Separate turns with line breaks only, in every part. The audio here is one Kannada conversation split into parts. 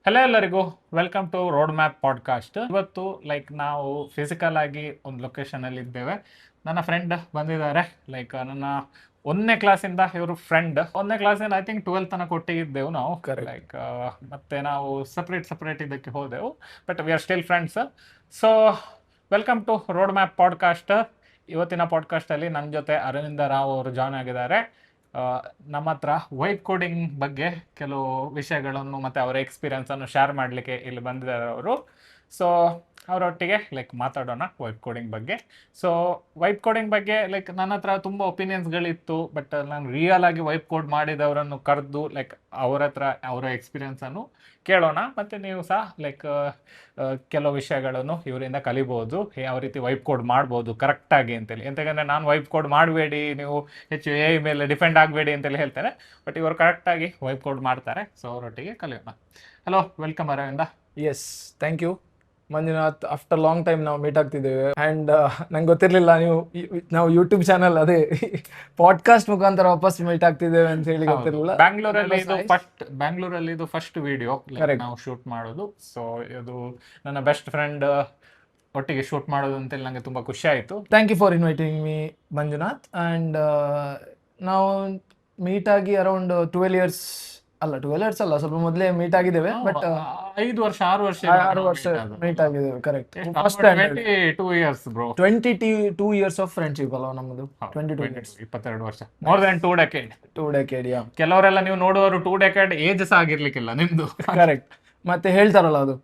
ಹಲೋ ಎಲ್ಲರಿಗೂ, welcome to road map podcast. ಇವತ್ತು ನಾವು ಫಿಸಿಕಲ್ ಆಗಿ ಒಂದು ಲೊಕೇಶನಲ್ಲಿ ಇದ್ದೇವೆ. ನನ್ನ ಫ್ರೆಂಡ್ ಬಂದಿದ್ದಾರೆ. ನನ್ನ 1ನೇ ಕ್ಲಾಸಿಂದ ಇವರು ಫ್ರೆಂಡ್. 1ನೇ ಕ್ಲಾಸಿಂದ ಐ ಥಿಂಕ್ 12 ತನಕ ಒಟ್ಟಿಗಿದ್ದೆವು ನಾವು. ಮತ್ತೆ ನಾವು ಸಪ್ರೇಟ್ ಇದಕ್ಕೆ ಹೋದೆವು, but we are still friends. So welcome to road map podcast. ಇವತ್ತಿನ ಪಾಡ್ಕಾಸ್ಟಲ್ಲಿ ನನ್ನ ಜೊತೆ ಅರವಿಂದ ರಾವ್ ಅವರು ಜಾಯ್ನ್ ಆಗಿದ್ದಾರೆ. ನಮ್ಮ ಹತ್ರ ವೈಬ್ ಕೋಡಿಂಗ್ ಬಗ್ಗೆ ಕೆಲವು ವಿಷಯಗಳನ್ನು ಮತ್ತು ಅವರ ಎಕ್ಸ್ಪೀರಿಯನ್ಸನ್ನು ಶೇರ್ ಮಾಡಲಿಕ್ಕೆ ಇಲ್ಲಿ ಬಂದಿದ್ದಾರೆ ಅವರು. ಸೊ ಅವರೊಟ್ಟಿಗೆ ಮಾತಾಡೋಣ ವೈಬ್ ಕೋಡಿಂಗ್ ಬಗ್ಗೆ. ಸೊ ವೈಬ್ ಕೋಡಿಂಗ್ ಬಗ್ಗೆ ನನ್ನ ಹತ್ರ ತುಂಬ ಒಪಿನಿಯನ್ಸ್ಗಳಿತ್ತು, ಬಟ್ ನಾನು ರಿಯಲ್ ಆಗಿ ವೈಬ್ ಕೋಡ್ ಮಾಡಿದವರನ್ನು ಕರೆದು ಅವರ ಹತ್ರ ಅವರ ಎಕ್ಸ್ಪೀರಿಯನ್ಸನ್ನು ಕೇಳೋಣ. ಮತ್ತು ನೀವು ಸಹ ಕೆಲವು ವಿಷಯಗಳನ್ನು ಇವರಿಂದ ಕಲಿಬೋದು, ಯಾವ ರೀತಿ ವೈಬ್ ಕೋಡ್ ಮಾಡ್ಬೋದು ಕರೆಕ್ಟಾಗಿ ಅಂತೇಳಿ. ಎಂತಂದರೆ ನಾನು ವೈಬ್ ಕೋಡ್ ಮಾಡಬೇಡಿ, ನೀವು ಹೆಚ್ಚು ಎ ಮೇಲೆ ಡಿಪೆಂಡ್ ಆಗಬೇಡಿ ಅಂತೇಳಿ ಹೇಳ್ತಾರೆ, ಬಟ್ ಇವರು ಕರೆಕ್ಟಾಗಿ ವೈಬ್ ಕೋಡ್ ಮಾಡ್ತಾರೆ. ಸೊ ಅವರೊಟ್ಟಿಗೆ ಕಲಿಯೋಣ. Hello, welcome Aravind.
Yes, thank you Manjunath. After long time ನಾವು ಮೀಟ್ ಆಗ್ತಿದ್ದೇವೆ. ಆ್ಯಂಡ್ ನಂಗೆ ಗೊತ್ತಿರಲಿಲ್ಲ ನಾವು ಯೂಟ್ಯೂಬ್ ಚಾನಲ್ ಅದೇ ಪಾಡ್ಕಾಸ್ಟ್ ಮುಖಾಂತರ ವಾಪಸ್ ಮೀಟ್ ಆಗ್ತಿದ್ದೇವೆ ಅಂತ ಹೇಳಿ ಗೊತ್ತಿರಲಿಲ್ಲ.
ಬ್ಯಾಂಗ್ಳೂರಲ್ಲಿ ಇದು ಫಸ್ಟ್ ವಿಡಿಯೋ ನಾವು ಶೂಟ್ ಮಾಡೋದು. ಸೊ ಇದು ನನ್ನ ಬೆಸ್ಟ್ ಫ್ರೆಂಡ್ ಒಟ್ಟಿಗೆ ಶೂಟ್ ಮಾಡೋದು ಅಂತೇಳಿ ನನಗೆ ತುಂಬ ಖುಷಿ ಆಯಿತು.
Thank you for inviting me Manjunath. And ನಾವು ಮೀಟ್ ಆಗಿ ಅರೌಂಡ್ 12 ಇಯರ್ಸ್ ಅಲ್ಲ, ಸ್ವಲ್ಪ ಮೊದಲೇ ಮೀಟ್ ಆಗಿದ್ದೇವೆ. ಬಟ್
6 ವರ್ಷ
ಮೀಟ್ ಆಗಿದ್ದೇವೆ. Correct.
First 22 years bro.
22 years of friendship ಅಲ್ವಾ ನಮ್ಮದು?
22 ವರ್ಷ, ಮೋರ್ ದನ್ 2 ಡೆಕೇಡ್.
ಯಾ.
ಕೆಲವರೆಲ್ಲ ನೀವು ನೋಡುವವರು 2 ಡೆಕೇಡ್ ಏಜ್ ಸಹ ಆಗಿರ್ಲಿಕ್ಕಿಲ್ಲ ನಿಮ್ದು.
ಕರೆಕ್ಟ್. ಮತ್ತೆ ಹೇಳ್ತಾರಲ್ಲ ಅದು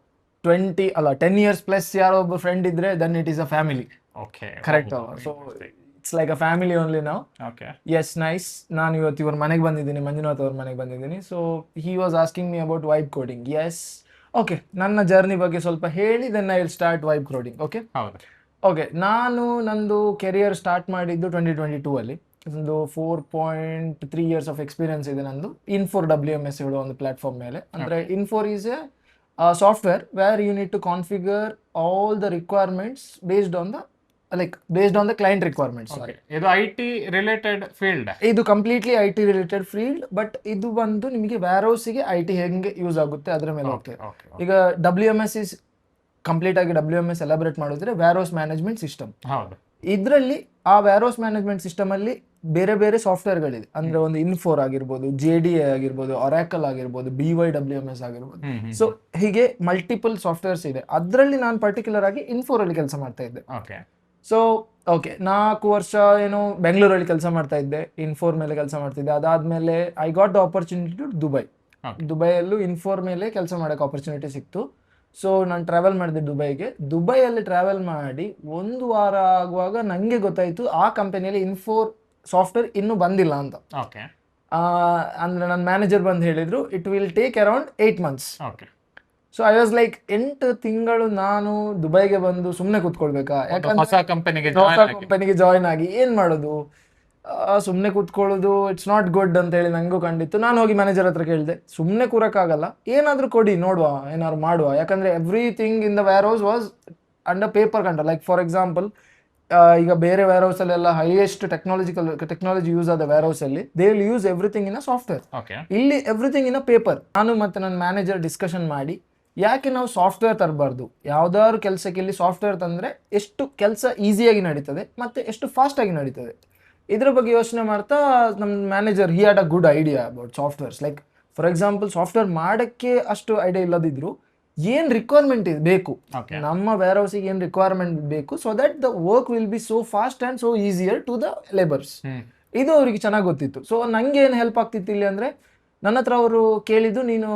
10 ಇಯರ್ಸ್ ಪ್ಲಸ್ ಯಾರೋ ಒಬ್ಬ ಫ್ರೆಂಡ್ ಇದ್ರೆ then it is a family.
Okay,
correct. So it's like a family only ನಾವು.
Okay,
yes, nice. ನಾನು ಇವತ್ತು ಇವ್ರ ಮನೆಗೆ ಬಂದಿದ್ದೀನಿ, ಮಂಜುನಾಥ್ ಅವ್ರ ಮನೆಗೆ ಬಂದಿದ್ದೀನಿ. So he was asking me about vibe coding. Yes, okay. ನನ್ನ ಜರ್ನಿ ಬಗ್ಗೆ ಸ್ವಲ್ಪ ಹೇಳಿ, then I will start vibe coding. Okay.
ಹೌದು.
ಓಕೆ, ನಂದು ಕೆರಿಯರ್ ಸ್ಟಾರ್ಟ್ ಮಾಡಿದ್ದು 2022 ಅಲ್ಲಿ. ಒಂದು 4.3 ಇಯರ್ಸ್ ಆಫ್ ಎಕ್ಸ್ಪೀರಿಯನ್ಸ್ ಇದೆ ನಂದು. ಇನ್ಫೋರ್ WMS ಹೇಳೋ ಒಂದು ಪ್ಲಾಟ್ಫಾರ್ಮ್ ಮೇಲೆ. ಅಂದರೆ Infor is a software where you need to configure all the requirements based on the client requirements.
ಇದು IT ರಿಲೇಟೆಡ್ ಫೀಲ್ಡ್.
ಇದು completely IT related field, but ಇದು ಬಂದು ನಿಮಗೆ ವ್ಯಾರ್ಹೌಸಿಗೆ IT ಹೆಂಗೆ ಯೂಸ್ ಆಗುತ್ತೆ ಅದರ ಮೇಲೆ ಹೋಗ್ತದೆ. ಈಗ WMS ಇಸ್ ಕಂಪ್ಲೀಟ್ ಆಗಿ WMS ಎಲಾಬ್ರೇಟ್ ಮಾಡಿದ್ರೆ ವ್ಯಾರ್ಹೌಸ್ ಮ್ಯಾನೇಜ್ಮೆಂಟ್ ಸಿಸ್ಟಮ್. ಇದರಲ್ಲಿ ಆ ವ್ಯಾರ್ಹೌಸ್ ಮ್ಯಾನೇಜ್ಮೆಂಟ್ ಸಿಸ್ಟಮ್ ಅಲ್ಲಿ ಬೇರೆ ಬೇರೆ ಸಾಫ್ಟ್ವೇರ್ಗಳಿದೆ. ಅಂದ್ರೆ ಒಂದು ಇನ್ಫೋರ್ ಆಗಿರ್ಬೋದು, JDA ಆಗಿರ್ಬೋದು, ಒರಾಕಲ್ ಆಗಿರ್ಬೋದು, BYWMS ಆಗಿರ್ಬೋದು. ಸೊ ಹೀಗೆ ಮಲ್ಟಿಪಲ್ ಸಾಫ್ಟ್ವೇರ್ಸ್ ಇದೆ. ಅದರಲ್ಲಿ ನಾನು ಪರ್ಟಿಕ್ಯುಲರ್ ಆಗಿ ಇನ್ಫೋರ್ ಅಲ್ಲಿ ಕೆಲಸ ಮಾಡ್ತಾ ಇದ್ದೆ. ಸೊ ಓಕೆ, 4 ವರ್ಷ ಏನು ಬೆಂಗಳೂರಲ್ಲಿ ಕೆಲಸ ಮಾಡ್ತಾ ಇದ್ದೆ, ಇನ್ಫೋರ್ ಮೇಲೆ ಕೆಲಸ ಮಾಡ್ತಿದ್ದೆ. ಅದಾದ್ಮೇಲೆ I got the opportunity to ದುಬೈಯಲ್ಲೂ ಇನ್ಫೋರ್ ಮೇಲೆ ಕೆಲಸ ಮಾಡೋಕೆ ಆಪರ್ಚುನಿಟಿ ಸಿಕ್ತು. ಸೊ ನಾನು ಟ್ರಾವೆಲ್ ಮಾಡಿದೆ ದುಬೈಯಲ್ಲಿ ಟ್ರಾವೆಲ್ ಮಾಡಿ 1 ವಾರ ಆಗುವಾಗ ನನಗೆ ಗೊತ್ತಾಯಿತು ಆ ಕಂಪನಿಯಲ್ಲಿ ಇನ್ಫೋರ್ ಸಾಫ್ಟ್ವೇರ್ ಇನ್ನೂ ಬಂದಿಲ್ಲ ಅಂತ. ಅಂದರೆ ನನ್ನ ಮ್ಯಾನೇಜರ್ ಬಂದು ಹೇಳಿದರು, it will take around 8 months. So I was like 8 ತಿಂಗಳು ನಾನು ದುಬೈಗೆ ಬಂದು ಸುಮ್ಮನೆ ಕೂತ್ಕೊಳ್ಬೇಕಾ? ಯಾಕಂದ್ರೆ
ಹೊಸ
ಕಂಪನಿಗೆ ಜಾಯ್ನ್ ಆಗಿ ಏನು ಮಾಡೋದು, ಸುಮ್ಮನೆ ಕೂತ್ಕೊಳ್ಳೋದು ಇಟ್ಸ್ ನಾಟ್ ಗುಡ್ ಅಂತ ಹೇಳಿ ನನಗೂ ಕಂಡಿತ್ತು. ನಾನು ಹೋಗಿ ಮ್ಯಾನೇಜರ್ ಹತ್ರ ಕೇಳಿದೆ, ಸುಮ್ಮನೆ ಕೂರಕ್ಕಾಗಲ್ಲ, ಏನಾದರೂ ಕೊಡಿ, ನೋಡುವ, ಏನಾದ್ರು ಮಾಡುವ. ಯಾಕಂದರೆ everything in the warehouse was under paper control. Like for example, ಈಗ ಬೇರೆ ವೇರ್ ಹೌಸಲ್ಲೆಲ್ಲ ಹೈಯೆಸ್ಟ್ ಟೆಕ್ನಾಲಜಿ ಯೂಸ್ ಆದ ವೇರ್ ಹೌಸಲ್ಲಿ they will use everything in a software. ಇಲ್ಲಿ ಎವ್ರಿಥಿಂಗ್ ಇನ್ ಅ ಪೇಪರ್. ನಾನು ಮತ್ತು ನನ್ನ ಮ್ಯಾನೇಜರ್ ಡಿಸ್ಕಷನ್ ಮಾಡಿ, ಯಾಕೆ ನಾವು ಸಾಫ್ಟ್ವೇರ್ ತರಬಾರ್ದು? ಯಾವ್ದಾದ್ರು ಕೆಲಸಕ್ಕೆ ಇಲ್ಲಿ ಸಾಫ್ಟ್ವೇರ್ ತಂದರೆ ಎಷ್ಟು ಕೆಲಸ ಈಸಿಯಾಗಿ ನಡೀತದೆ ಮತ್ತು ಎಷ್ಟು ಫಾಸ್ಟಾಗಿ ನಡೀತದೆ, ಇದ್ರ ಬಗ್ಗೆ ಯೋಚನೆ ಮಾಡ್ತಾ ನಮ್ಮ manager he had a good idea about softwares. Like for example, software ಮಾಡೋಕ್ಕೆ ಅಷ್ಟು ಐಡಿಯಾ ಇಲ್ಲದಿದ್ರು ಏನು ರಿಕ್ವೈರ್ಮೆಂಟ್ ಬೇಕು, ನಮ್ಮ ವೇರ್ ಹೌಸಿಗೆ ಏನು ರಿಕ್ವೈರ್ಮೆಂಟ್ ಬೇಕು, so that the work will be so fast and so easier to the labours. ಇದು ಅವರಿಗೆ ಚೆನ್ನಾಗಿ ಗೊತ್ತಿತ್ತು. ಸೊ ನನಗೆ ಏನು ಹೆಲ್ಪ್ ಆಗ್ತಿತ್ತು ಇಲ್ಲಿ ಅಂದರೆ, ನನ್ನ ಹತ್ರ ಅವರು ಕೇಳಿದ್ದು, ನೀನು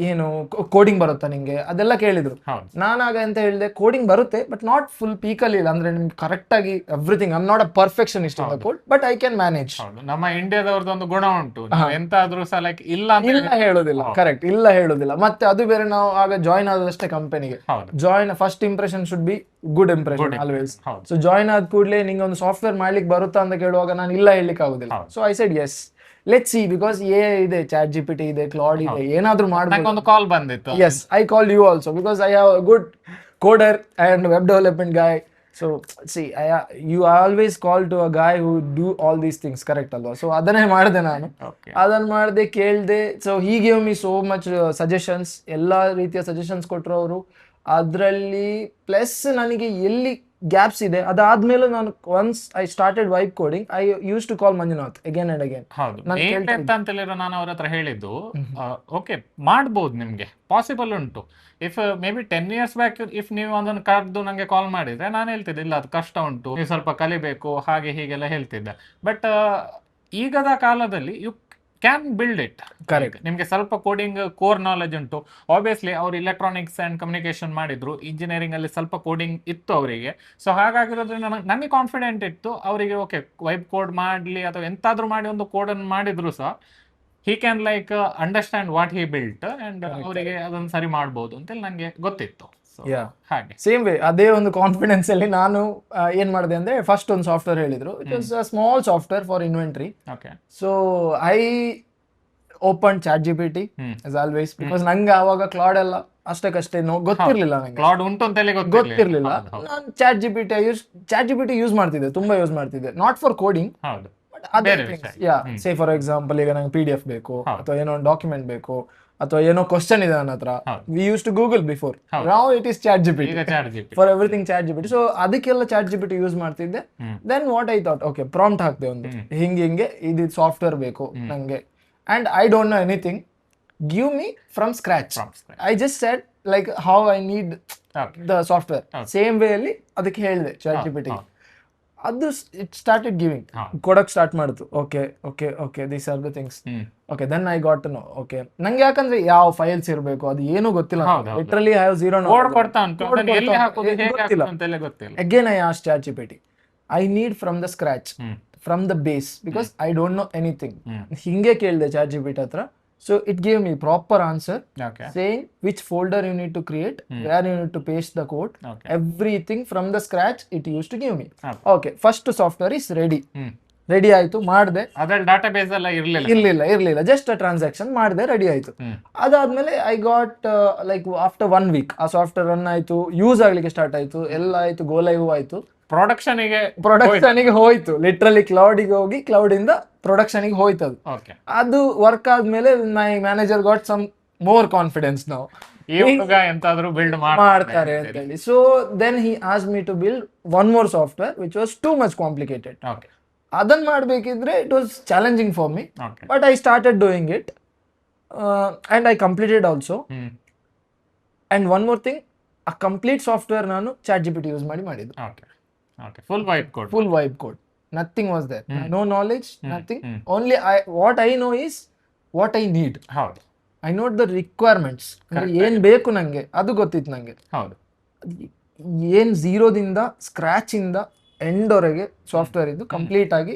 ಏನು ಕೋಡಿಂಗ್ ಬರುತ್ತಾ ನಿಂಗೆ ಅದೆಲ್ಲ ಕೇಳಿದ್ರು. ನಾನಾಗ ಅಂತ ಹೇಳಿದೆ, ಕೋಡಿಂಗ್ ಬರುತ್ತೆ ಬಟ್ ನಾಟ್ ಫುಲ್ ಪೀಕಲ್ಲಿ ಇಲ್ಲ. ಅಂದ್ರೆ ನಿಮ್ಗೆ ಕರೆಕ್ಟ್ ಆಗಿ everything, I am not a perfectionist in the code, but I can manage.
ನಮ್ಮ ಇಂಡಿಯಾದವ್ರದ್ದು ಗುಣ ಉಂಟು, ಎಂತಾದ್ರೂ ಸಹ ಇಲ್ಲ
ಹೇಳೋದಿಲ್ಲ. ಕರೆಕ್ಟ್, ಇಲ್ಲ ಹೇಳೋದಿಲ್ಲ. ಮತ್ತೆ ಅದು ಬೇರೆ, ನಾವು ಆಗ ಜಾಯ್ನ್ ಆದಷ್ಟೇ ಕಂಪನಿಗೆ. First impression should be good impression always. So join ಆದ ಕೂಡಲೇ ನಿಂಗೆ ಒಂದು ಸಾಫ್ಟ್ವೇರ್ ಮಾಡ್ಲಿಕ್ಕೆ ಬರುತ್ತಾ ಅಂತ ಕೇಳುವಾಗ ನಾನು ಇಲ್ಲ ಹೇಳಲಿಕ್ಕೆ ಆಗುದಿಲ್ಲ. So I said yes, let's see, because ಇದೆ, ಚಾಟ್ GPT ಇದೆ, ಕ್ಲಾಡ್ ಇದೆ, ಏನಾದ್ರೂ ಮಾಡ್ಬೇಕು.
ಒಂದು ಕಾಲ್ ಬಂದಿತ್ತು.
Yes, I called you also because I have a good coder and web development guy. So see you always call to a guy who do all these things, correct ಅಲ್ವಾ? ಸೊ ಅದನ್ನೇ ಮಾಡಿದೆ ನಾನು.
ಓಕೆ
ಅದನ್ನ ಮಾಡಿದೆ, ಕೇಳಿದೆ. So he gave me so much suggestions, ಎಲ್ಲ ರೀತಿಯ ಸಜೆಷನ್ಸ್ ಕೊಟ್ಟರು ಅವರು. ಅದರಲ್ಲಿ ಪ್ಲಸ್ ನನಗೆ ಎಲ್ಲಿ ಗ್ಯಾಪ್ಸ್ ಇದೆ, ಅದಾದ್ಮೇಲೆ ನಾನು once I started vibe coding, I use to call Manjunath again and again.
ಹೌದು, ಅಂತ ಹೇಳಿದ್ರೆ ನಾನು ಅವ್ರ ಹತ್ರ ಹೇಳಿದ್ದು, ಓಕೆ ಮಾಡ್ಬೋದು, ನಿಮ್ಗೆ ಪಾಸಿಬಲ್ ಉಂಟು. If may be 10 years back if ನೀವು ಅದನ್ನು ಕರೆದು ನಂಗೆ ಕಾಲ್ ಮಾಡಿದ್ರೆ ನಾನು ಹೇಳ್ತಿದ್ದೆ ಇಲ್ಲ ಅದು ಕಷ್ಟ ಉಂಟು, ನೀವು ಸ್ವಲ್ಪ ಕಲಿಬೇಕು, ಹಾಗೆ ಹೀಗೆಲ್ಲ ಹೇಳ್ತಿದ್ದೆ. ಬಟ್ ಈಗದ ಕಾಲದಲ್ಲಿ you can build it.
Correct.
ನಿಮ್ಗೆ ಸ್ವಲ್ಪ ಕೋಡಿಂಗ್ ಕೋರ್ ನಾಲೆಜ್ ಉಂಟು. ಆಬ್ವಿಯಸ್ಲಿ ಅವ್ರು ಇಲೆಕ್ಟ್ರಾನಿಕ್ಸ್ ಅಂಡ್ ಕಮ್ಯುನಿಕೇಶನ್ ಮಾಡಿದ್ರು, ಇಂಜಿನಿಯರಿಂಗ್ ಅಲ್ಲಿ ಸ್ವಲ್ಪ ಕೋಡಿಂಗ್ ಇತ್ತು ಅವರಿಗೆ. ಸೊ ಹಾಗಾಗಿರೋದ್ರಿಂದ ನನಗೆ ಕಾನ್ಫಿಡೆಂಟ್ ಇತ್ತು ಅವರಿಗೆ, ಓಕೆ ವೈಬ್ ಕೋಡ್ ಮಾಡಲಿ ಅಥವಾ ಎಂತಾದ್ರೂ ಮಾಡಿ ಒಂದು ಕೋಡನ್ನು ಮಾಡಿದ್ರು ಸಹ he can like understand what he built and ಅವರಿಗೆ ಅದನ್ನು ಸರಿ ಮಾಡ್ಬೋದು ಅಂತೇಳಿ ನನಗೆ ಗೊತ್ತಿತ್ತು. So, ಹಾಗೆ
ಸೇಮ್ ವೇ ಅದೇ ಒಂದು ಕಾನ್ಫಿಡೆನ್ಸ್ ಅಲ್ಲಿ ನಾನು ಏನ್ ಮಾಡಿದೆ ಅಂದ್ರೆ, ಫಸ್ಟ್ ಒಂದು ಸಾಫ್ಟ್ವೇರ್ ಹೇಳಿದ್ರು, it was a small software for inventory.
Okay
so I open Chat G P T as always, because ನಂಗೆ ಆವಾಗ ಕ್ಲಾಡ್ ಎಲ್ಲ ಅಷ್ಟಕ್ಕಷ್ಟೇ ಗೊತ್ತಿರ್ಲಿಲ್ಲ, ನಂಗೆ
ಕ್ಲಾಡ್ ಉಂಟು ಅಂತೇಳಿ
ಗೊತ್ತಿರ್ಲಿಲ್ಲ. ನಾನು chat G P T use ಮಾಡ್ತಿದ್ದೆ, ತುಂಬಾ ಯೂಸ್ ಮಾಡ್ತಿದ್ದೆ, ನಾಟ್ ಫಾರ್ ಕೋಡಿಂಗ್,
ಹೌದು.
But other things. Say for example, ಈಗ ನಂಗೆ PDF ಬೇಕು ಅಥವಾ ಏನೋ ಒಂದು ಡಾಕ್ಯುಮೆಂಟ್ ಬೇಕು ಅಥವಾ ಏನೋ ಕ್ವಶನ್ ಇದೆ ನನ್ನ ಹತ್ರ, we use to Google before, now it is chat G P T for everything chat G P T. So ಅದಕ್ಕೆಲ್ಲ chat G P T use ಮಾಡ್ತಿದ್ದೆ. Then what I thought, okay prompt ಹಾಕ್ದೆ ಒಂದು, ಹಿಂಗೆ ಇದು ಸಾಫ್ಟ್ವೇರ್ ಬೇಕು ನಂಗೆ, and I don't know anything, give me from scratch. I just said like how I need the software, same way ಅಲ್ಲಿ ಅದಕ್ಕೆ ಹೇಳಿದೆ ಚಾಟ್ ಜಿ ಪಿ ಟಿ. ಅದು ಇಟ್ ಸ್ಟಾರ್ಟೆಡ್ ಗಿವಿಂಗ್, ಕೊಡಕ್ ಸ್ಟಾರ್ಟ್ ಮಾಡಿತು. Okay okay okay these are the things. Okay then I got to know, okay ನಂಗೆ ಯಾಕಂದ್ರೆ ಯಾವ ಫೈಲ್ಸ್ ಇರಬೇಕು ಅದು ಏನು ಗೊತ್ತಿಲ್ಲ, ಲಿಟರಲಿ ಐ ಹ್ಯಾವ್ ಝೀರೋ ಗೊತ್ತಿಲ್ಲ. Again I asked chat G P T, I need from the scratch, from the base, because I don't know anything. ಹಿಂಗೆ ಕೇಳಿದೆ ಚಾಟ್ ಜಿ ಪಿ ಟಿ ಹತ್ರ. So it gave me proper answer, saying which folder you need to create, where you need to paste the code, everything from the scratch it used to give me. Okay, first software is ready. Ready ಆಯ್ತು, ಮಾಡಿದೆ.
ಅದ್ರಲ್ಲಿ ಡಾಟಾಬೇಸ್ ಎಲ್ಲ
ಇರ್ಲಿಲ್ಲ, ಜಸ್ಟ್ ಟ್ರಾನ್ಸಾಕ್ಷನ್ ಮಾಡಿದೆ, ರೆಡಿ ಆಯ್ತು. ಅದಾದ್ಮೇಲೆ I got like after 1 week ಆ ಸಾಫ್ಟ್ವೇರ್ ರನ್ ಆಯ್ತು, ಯೂಸ್ ಆಗ್ಲಿಕ್ಕೆ ಸ್ಟಾರ್ಟ್ ಆಯ್ತು, ಎಲ್ಲ ಆಯ್ತು, ಗೋ ಲೈವ್ ಆಯ್ತು, ಪ್ರೊಡಕ್ಷನ್ಗೆ ಹೋಯ್ತು. ಲಿಟ್ರಲಿ ಕ್ಲೌಡಿಗೆ ಹೋಗಿ ಕ್ಲೌಡ್ ಇಂದ ಪ್ರೊಡಕ್ಷನ್ಗೆ ಹೋಯ್ತು ಅದು. ಅದು ವರ್ಕ್ ಆದ್ಮೇಲೆ my manager got some more confidence ನಾವು
ಎಂತಾದ್ರೂ ಬಿಲ್ಡ್
ಮಾಡ್ತಾರೆ ಅಂತ ಹೇಳಿ. So then he asked me to build one more software which was too much complicated. ಅದನ್ನ ಮಾಡ್ಬೇಕಿದ್ರೆ it was challenging for me, but I started doing it and I completed also. And one more thing, ಆ ಕಂಪ್ಲೀಟ್ ಸಾಫ್ಟ್ವೇರ್ ನಾನು chat G P T use ಮಾಡಿದ್ದು.
Full
vibe code. Nothing was there. No knowledge, nothing. Only what I know is what I need. I know the requirements. ಏನ್ ಬೇಕು ನಂಗೆ ಅದು ಗೊತ್ತಿತ್ತು ನಂಗೆ. ಏನ್ ಝೀರೋದಿಂದ ಸ್ಕ್ರಾಚ್ ಇಂದ ಎಂಡ್ ವರೆಗೆ ಸಾಫ್ಟ್ವೇರ್ ಇದು ಕಂಪ್ಲೀಟ್ ಆಗಿ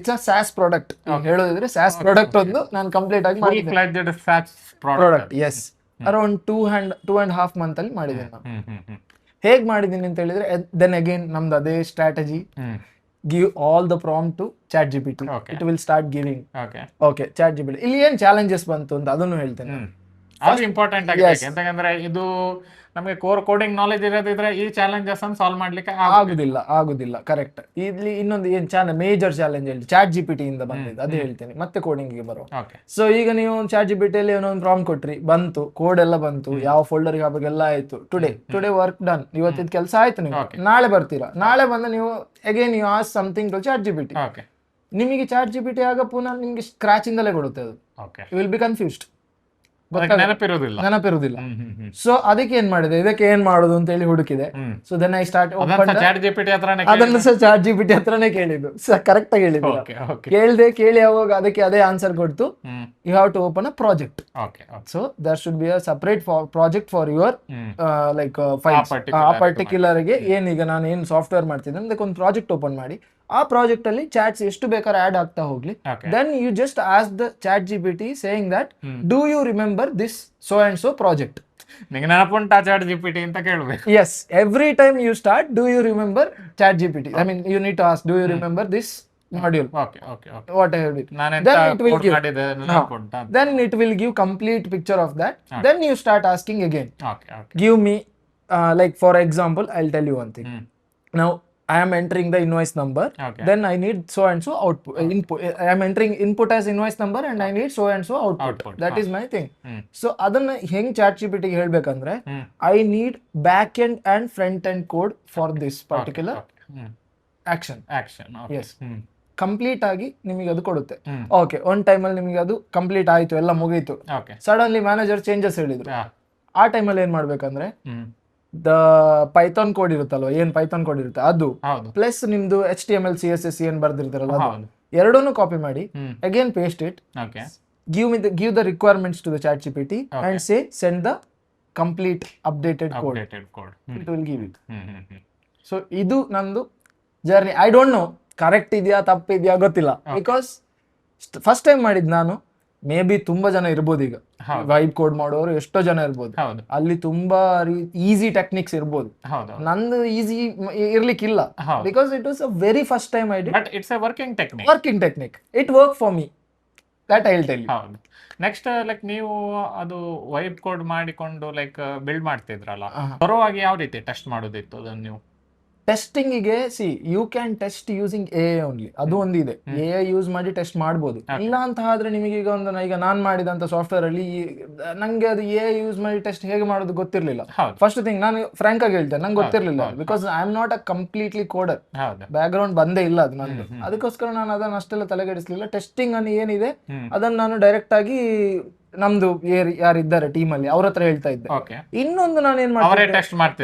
ಇಟ್ಸ್ ಅ SaaS ಪ್ರಾಡಕ್ಟ್. ಹೇಳೋದಿದ್ರೆ SaaS ಪ್ರಾಡಕ್ಟ್ ಒಂದು ನಾನು ಕಂಪ್ಲೀಟ್ ಆಗಿ ಮಾಡಿದ್ದೆ. ಪ್ರಾಡಕ್ಟ್ ಎಸ್, ಅರೌಂಡ್ 2.5 month ಅಲ್ಲಿ ಮಾಡಿದ್ದೆ ನಾನು. ಹೇಗ್ ಮಾಡಿದೀನಿ ಅಂತ ಹೇಳಿದ್ರೆ, ದೆನ್ ಅಗೇನ್ ನಮ್ದು ಅದೇ strategy, give all the prompt to chat G P T, it will start giving. Okay chat G P T ಇಲ್ಲಿ ಏನ್ ಚಾಲೆಂಜಸ್ ಬಂತು ಅಂತ ಅದನ್ನು ಹೇಳ್ತೇನೆ.
ಅದು ಇಂಪಾರ್ಟೆಂಟ್ ಆಗಿದೆ, ಯಾಕಂದ್ರೆ ಇದು ನಮಗೆ ಕೋರ್ ಕೋಡಿಂಗ್ ನಾಲೆಜ್ ಇರೋದಿದ್ರೆ ಈ ಚಾಲೆಂಜಸ್ ಅನ್ನು ಸಾಲ್ವ್ ಮಾಡ್ಲಿಕ್ಕೆ
ಆಗುದಿಲ್ಲ. ಕರೆಕ್ಟ್. ಇಲ್ಲಿ ಇನ್ನೊಂದು ಏನ್ ಮೇಜರ್ ಚಾಲೆಂಜ್ ಹೇಳಿ ಚಾಟ್ ಜಿ ಪಿ ಟಿ ಇಂದ ಬಂದಿದ್ದು, ಅದು ಹೇಳ್ತೇನೆ, ಮತ್ತೆ ಕೋಡಿಂಗ್ ಗೆ ಬರೋ. ಸೊ ಈಗ ನೀವು ಚಾಟ್ ಜಿ ಪಿ ಟಿ ಅಲ್ಲಿ ಏನೋ ಒಂದು ಪ್ರಾಂಪ್ಟ್ ಕೊಟ್ರಿ, ಬಂತು, ಕೋಡ್ ಎಲ್ಲ ಬಂತು, ಯಾವ ಫೋಲ್ಡರ್ ಹಾಕಬೇಕು ಎಲ್ಲ ಆಯ್ತು. ಟುಡೇ ವರ್ಕ್ ಡನ್, ಇವತ್ತಿನ ಕೆಲಸ ಆಯ್ತು. ನೀವು ನಾಳೆ ಬರ್ತೀರಾ, ನಾಳೆ ಬಂದ ನೀವು again you ask something to chat G P T. ನಿಮಗೆ ಚಾಟ್ ಜಿ ಪಿ ಟಿ ಆಗ ಪುನಃ ನಿಮ್ಗೆ ಸ್ಕ್ರಾಚ್ ಇಂದಲೇ ಕೊಡುತ್ತೆ ಅದು. ಯು ವಿಲ್ ಬಿ ಕನ್ಫ್ಯೂಸ್ಡ್, ನೆನಪಿರುವುದಿಲ್ಲ. ಸೊ ಅದಕ್ಕೆ ಏನ್ ಮಾಡಿದೆ, ಇದಕ್ಕೆ ಏನ್ ಮಾಡುದು ಅಂತ ಹೇಳಿ ಹುಡುಕಿದೆ. ಸೊ ದೆನ್ ಐ ಸ್ಟಾರ್ಟ್ ಅದನ್ನ ಚಾಟ್ ಜಿ ಪಿ ಟಿ ಹತ್ರನೇ ಕೇಳಿದ್ದು, ಕರೆಕ್ಟ್ ಆಗಿ ಹೇಳಿದ್ದು. ಕೇಳಿ ಅವಾಗ ಅದಕ್ಕೆ ಅದೇ ಆನ್ಸರ್ ಕೊಡ್ತು, you have to open a project. So there should be a separate project for your like files. ಆ ಪರ್ಟಿಕ್ಯುಲರ್ ಗೆ ಏನೀಗ ನಾನು ಏನ್ ಸಾಫ್ಟ್ವೇರ್ ಮಾಡ್ತಿದ್ದೆ ಅದಕ್ಕೆ ಒಂದು ಪ್ರಾಜೆಕ್ಟ್ ಓಪನ್ ಮಾಡಿ, ಆ ಪ್ರಾಜೆಕ್ಟ್ ಅಲ್ಲಿ ಚಾಟ್ಸ್ ಎಷ್ಟು ಬೇಕಾದ್ರೆ ಆಡ್ ಆಗ್ತಾ ಹೋಗ್ಲಿ. Then you just ask the chat G P T saying that do you remember this so and so project.
ನಿಮಗೆ ನೆನಪುಂಟಾ ಚಾಟ್ ಜಿ ಪಿ ಟಿ ಅಂತ ಕೇಳಬೇಕು.
Yes, every time you start, do you remember chat G P T, I mean you need to ask do you remember this module. What I have it. Then it will give complete picture of that. Then you start asking again. Give me like for example, I'll tell you one thing. ನಾವು I am entering the invoice number,
Okay.
then I need so and so output, input. I am entering input as invoice number and I need so and so output. That is my thing. So ಅದನ್ನ ಹೆಂಗ್ ಚಾಟ್ ಜಿಪಿಟಿ ಗೆ ಹೇಳ್ಬೇಕಂದ್ರೆ I need back end and front end code for this particular action.
Yes.
Complete ಆಗಿ ನಿಮಗೆ ಅದು ಕೊಡುತ್ತೆ. ಓಕೆ, ಒನ್ ಟೈಮಲ್ಲಿ ನಿಮಗೆ ಅದು ಕಂಪ್ಲೀಟ್ ಆಯ್ತು, ಎಲ್ಲ ಮುಗೀತು. ಸಡನ್ಲಿ ಮ್ಯಾನೇಜರ್ ಚೇಂಜಸ್ ಹೇಳಿದ್ರು. ಆ ಟೈಮಲ್ಲಿ ಏನ್ ಮಾಡ್ಬೇಕಂದ್ರೆ ದ ಪೈಥಾನ್ ಕೋಡ್ ಇರುತ್ತಲ್ವ, ಏನ್ ಪೈಥಾನ್ ಕೋಡ್ ಇರುತ್ತೆ ಅದು ಪ್ಲಸ್ ನಿಮ್ದು HTML CSS ಏನ್ ಬರ್ದಿರ್ತಾರಲ್ಲ ಅದು ಎರಡೂನು ಕಾಪಿ ಮಾಡಿ again paste it, give the requirements to the ChatGPT and say send the complete updated code. It will give it. So ಇದು ನಂದು journey. I don't no correct ಇದೆಯಾ ತಪ್ಪಿದ್ಯಾ ಗೊತ್ತಿಲ್ಲ, ಬಿಕಾಸ್ ಫಸ್ಟ್ ಟೈಮ್ ಮಾಡಿದ್ ನಾನು. ಮೇ ಬಿ ತುಂಬಾ ಜನ ಇರ್ಬೋದು, ಈಗ ವೈಬ್ ಕೋಡ್ ಮಾಡೋರು ಎಷ್ಟೋ ಜನ ಇರ್ಬೋದು, ಅಲ್ಲಿ ತುಂಬಾ ಈಸಿ ಟೆಕ್ನಿಕ್ಸ್ ಇರ್ಬೋದು. ನಂದು ಈಸಿ ಇರ್ಲಿಕ್ಕಿಲ್ಲ, because it was a very first time I did.
It's a working
technique. It work for me, that I will tell you.
Next like ನೀವು ಅದು ವೈಬ್ ಕೋಡ್ ಮಾಡಿಕೊಂಡು ಲೈಕ್ ಬಿಲ್ಡ್ ಮಾಡ್ತಿದ್ರಲ್ಲ, ಬರುವಾಗ ಯಾವ ರೀತಿ ಟೆಸ್ಟ್ ಮಾಡೋದಿತ್ತು ಅದನ್ನು ನೀವು?
ಟೆಸ್ಟಿಂಗಿಗೆ you can test using AI only. ಅದು ಒಂದಿದೆ, AI ಯೂಸ್ ಮಾಡಿ ಟೆಸ್ಟ್ ಮಾಡ್ಬೋದು. ಇಲ್ಲ ಅಂತ ಆದ್ರೆ ನಿಮಗೆ ಈಗ ನಾನ್ ಮಾಡಿದಂತ ಸಾಫ್ಟ್ವೇರ್ ಅಲ್ಲಿ ನಂಗೆ ಅದು AI ಯೂಸ್ ಮಾಡಿ ಟೆಸ್ಟ್ ಹೇಗೆ ಮಾಡೋದು ಗೊತ್ತಿರ್ಲಿಲ್ಲ. ಫಸ್ಟ್ ಥಿಂಗ್ ನಾನು ಫ್ರಾಂಕ್ ಆಗಿ ಹೇಳ್ತೇನೆ, ನಂಗೆ ಗೊತ್ತಿರ್ಲಿಲ್ಲ, because I am not a completely coder. Back ground ಬಂದೇ ಇಲ್ಲ ಅದು ನಂದು. ಅದಕ್ಕೋಸ್ಕರ ನಾನು ಅದನ್ನ ಅಷ್ಟೆಲ್ಲ ತಲೆಗೆಡಿಸ್ಲಿಲ್ಲ. ಟೆಸ್ಟಿಂಗ್ ಅನ್ನು ಏನಿದೆ ಅದನ್ನ ನಾನು ಡೈರೆಕ್ಟ್ ಆಗಿ ನಮ್ದು ಯಾರಿದ್ದಾರೆ ಟೀಮ್ ಅಲ್ಲಿ ಅವ್ರ ಹತ್ರ ಹೇಳ್ತಾ ಇದ್ದೆ. ಇನ್ನೊಂದು ನಾನು ಏನ್ ಟೆಸ್ಟ್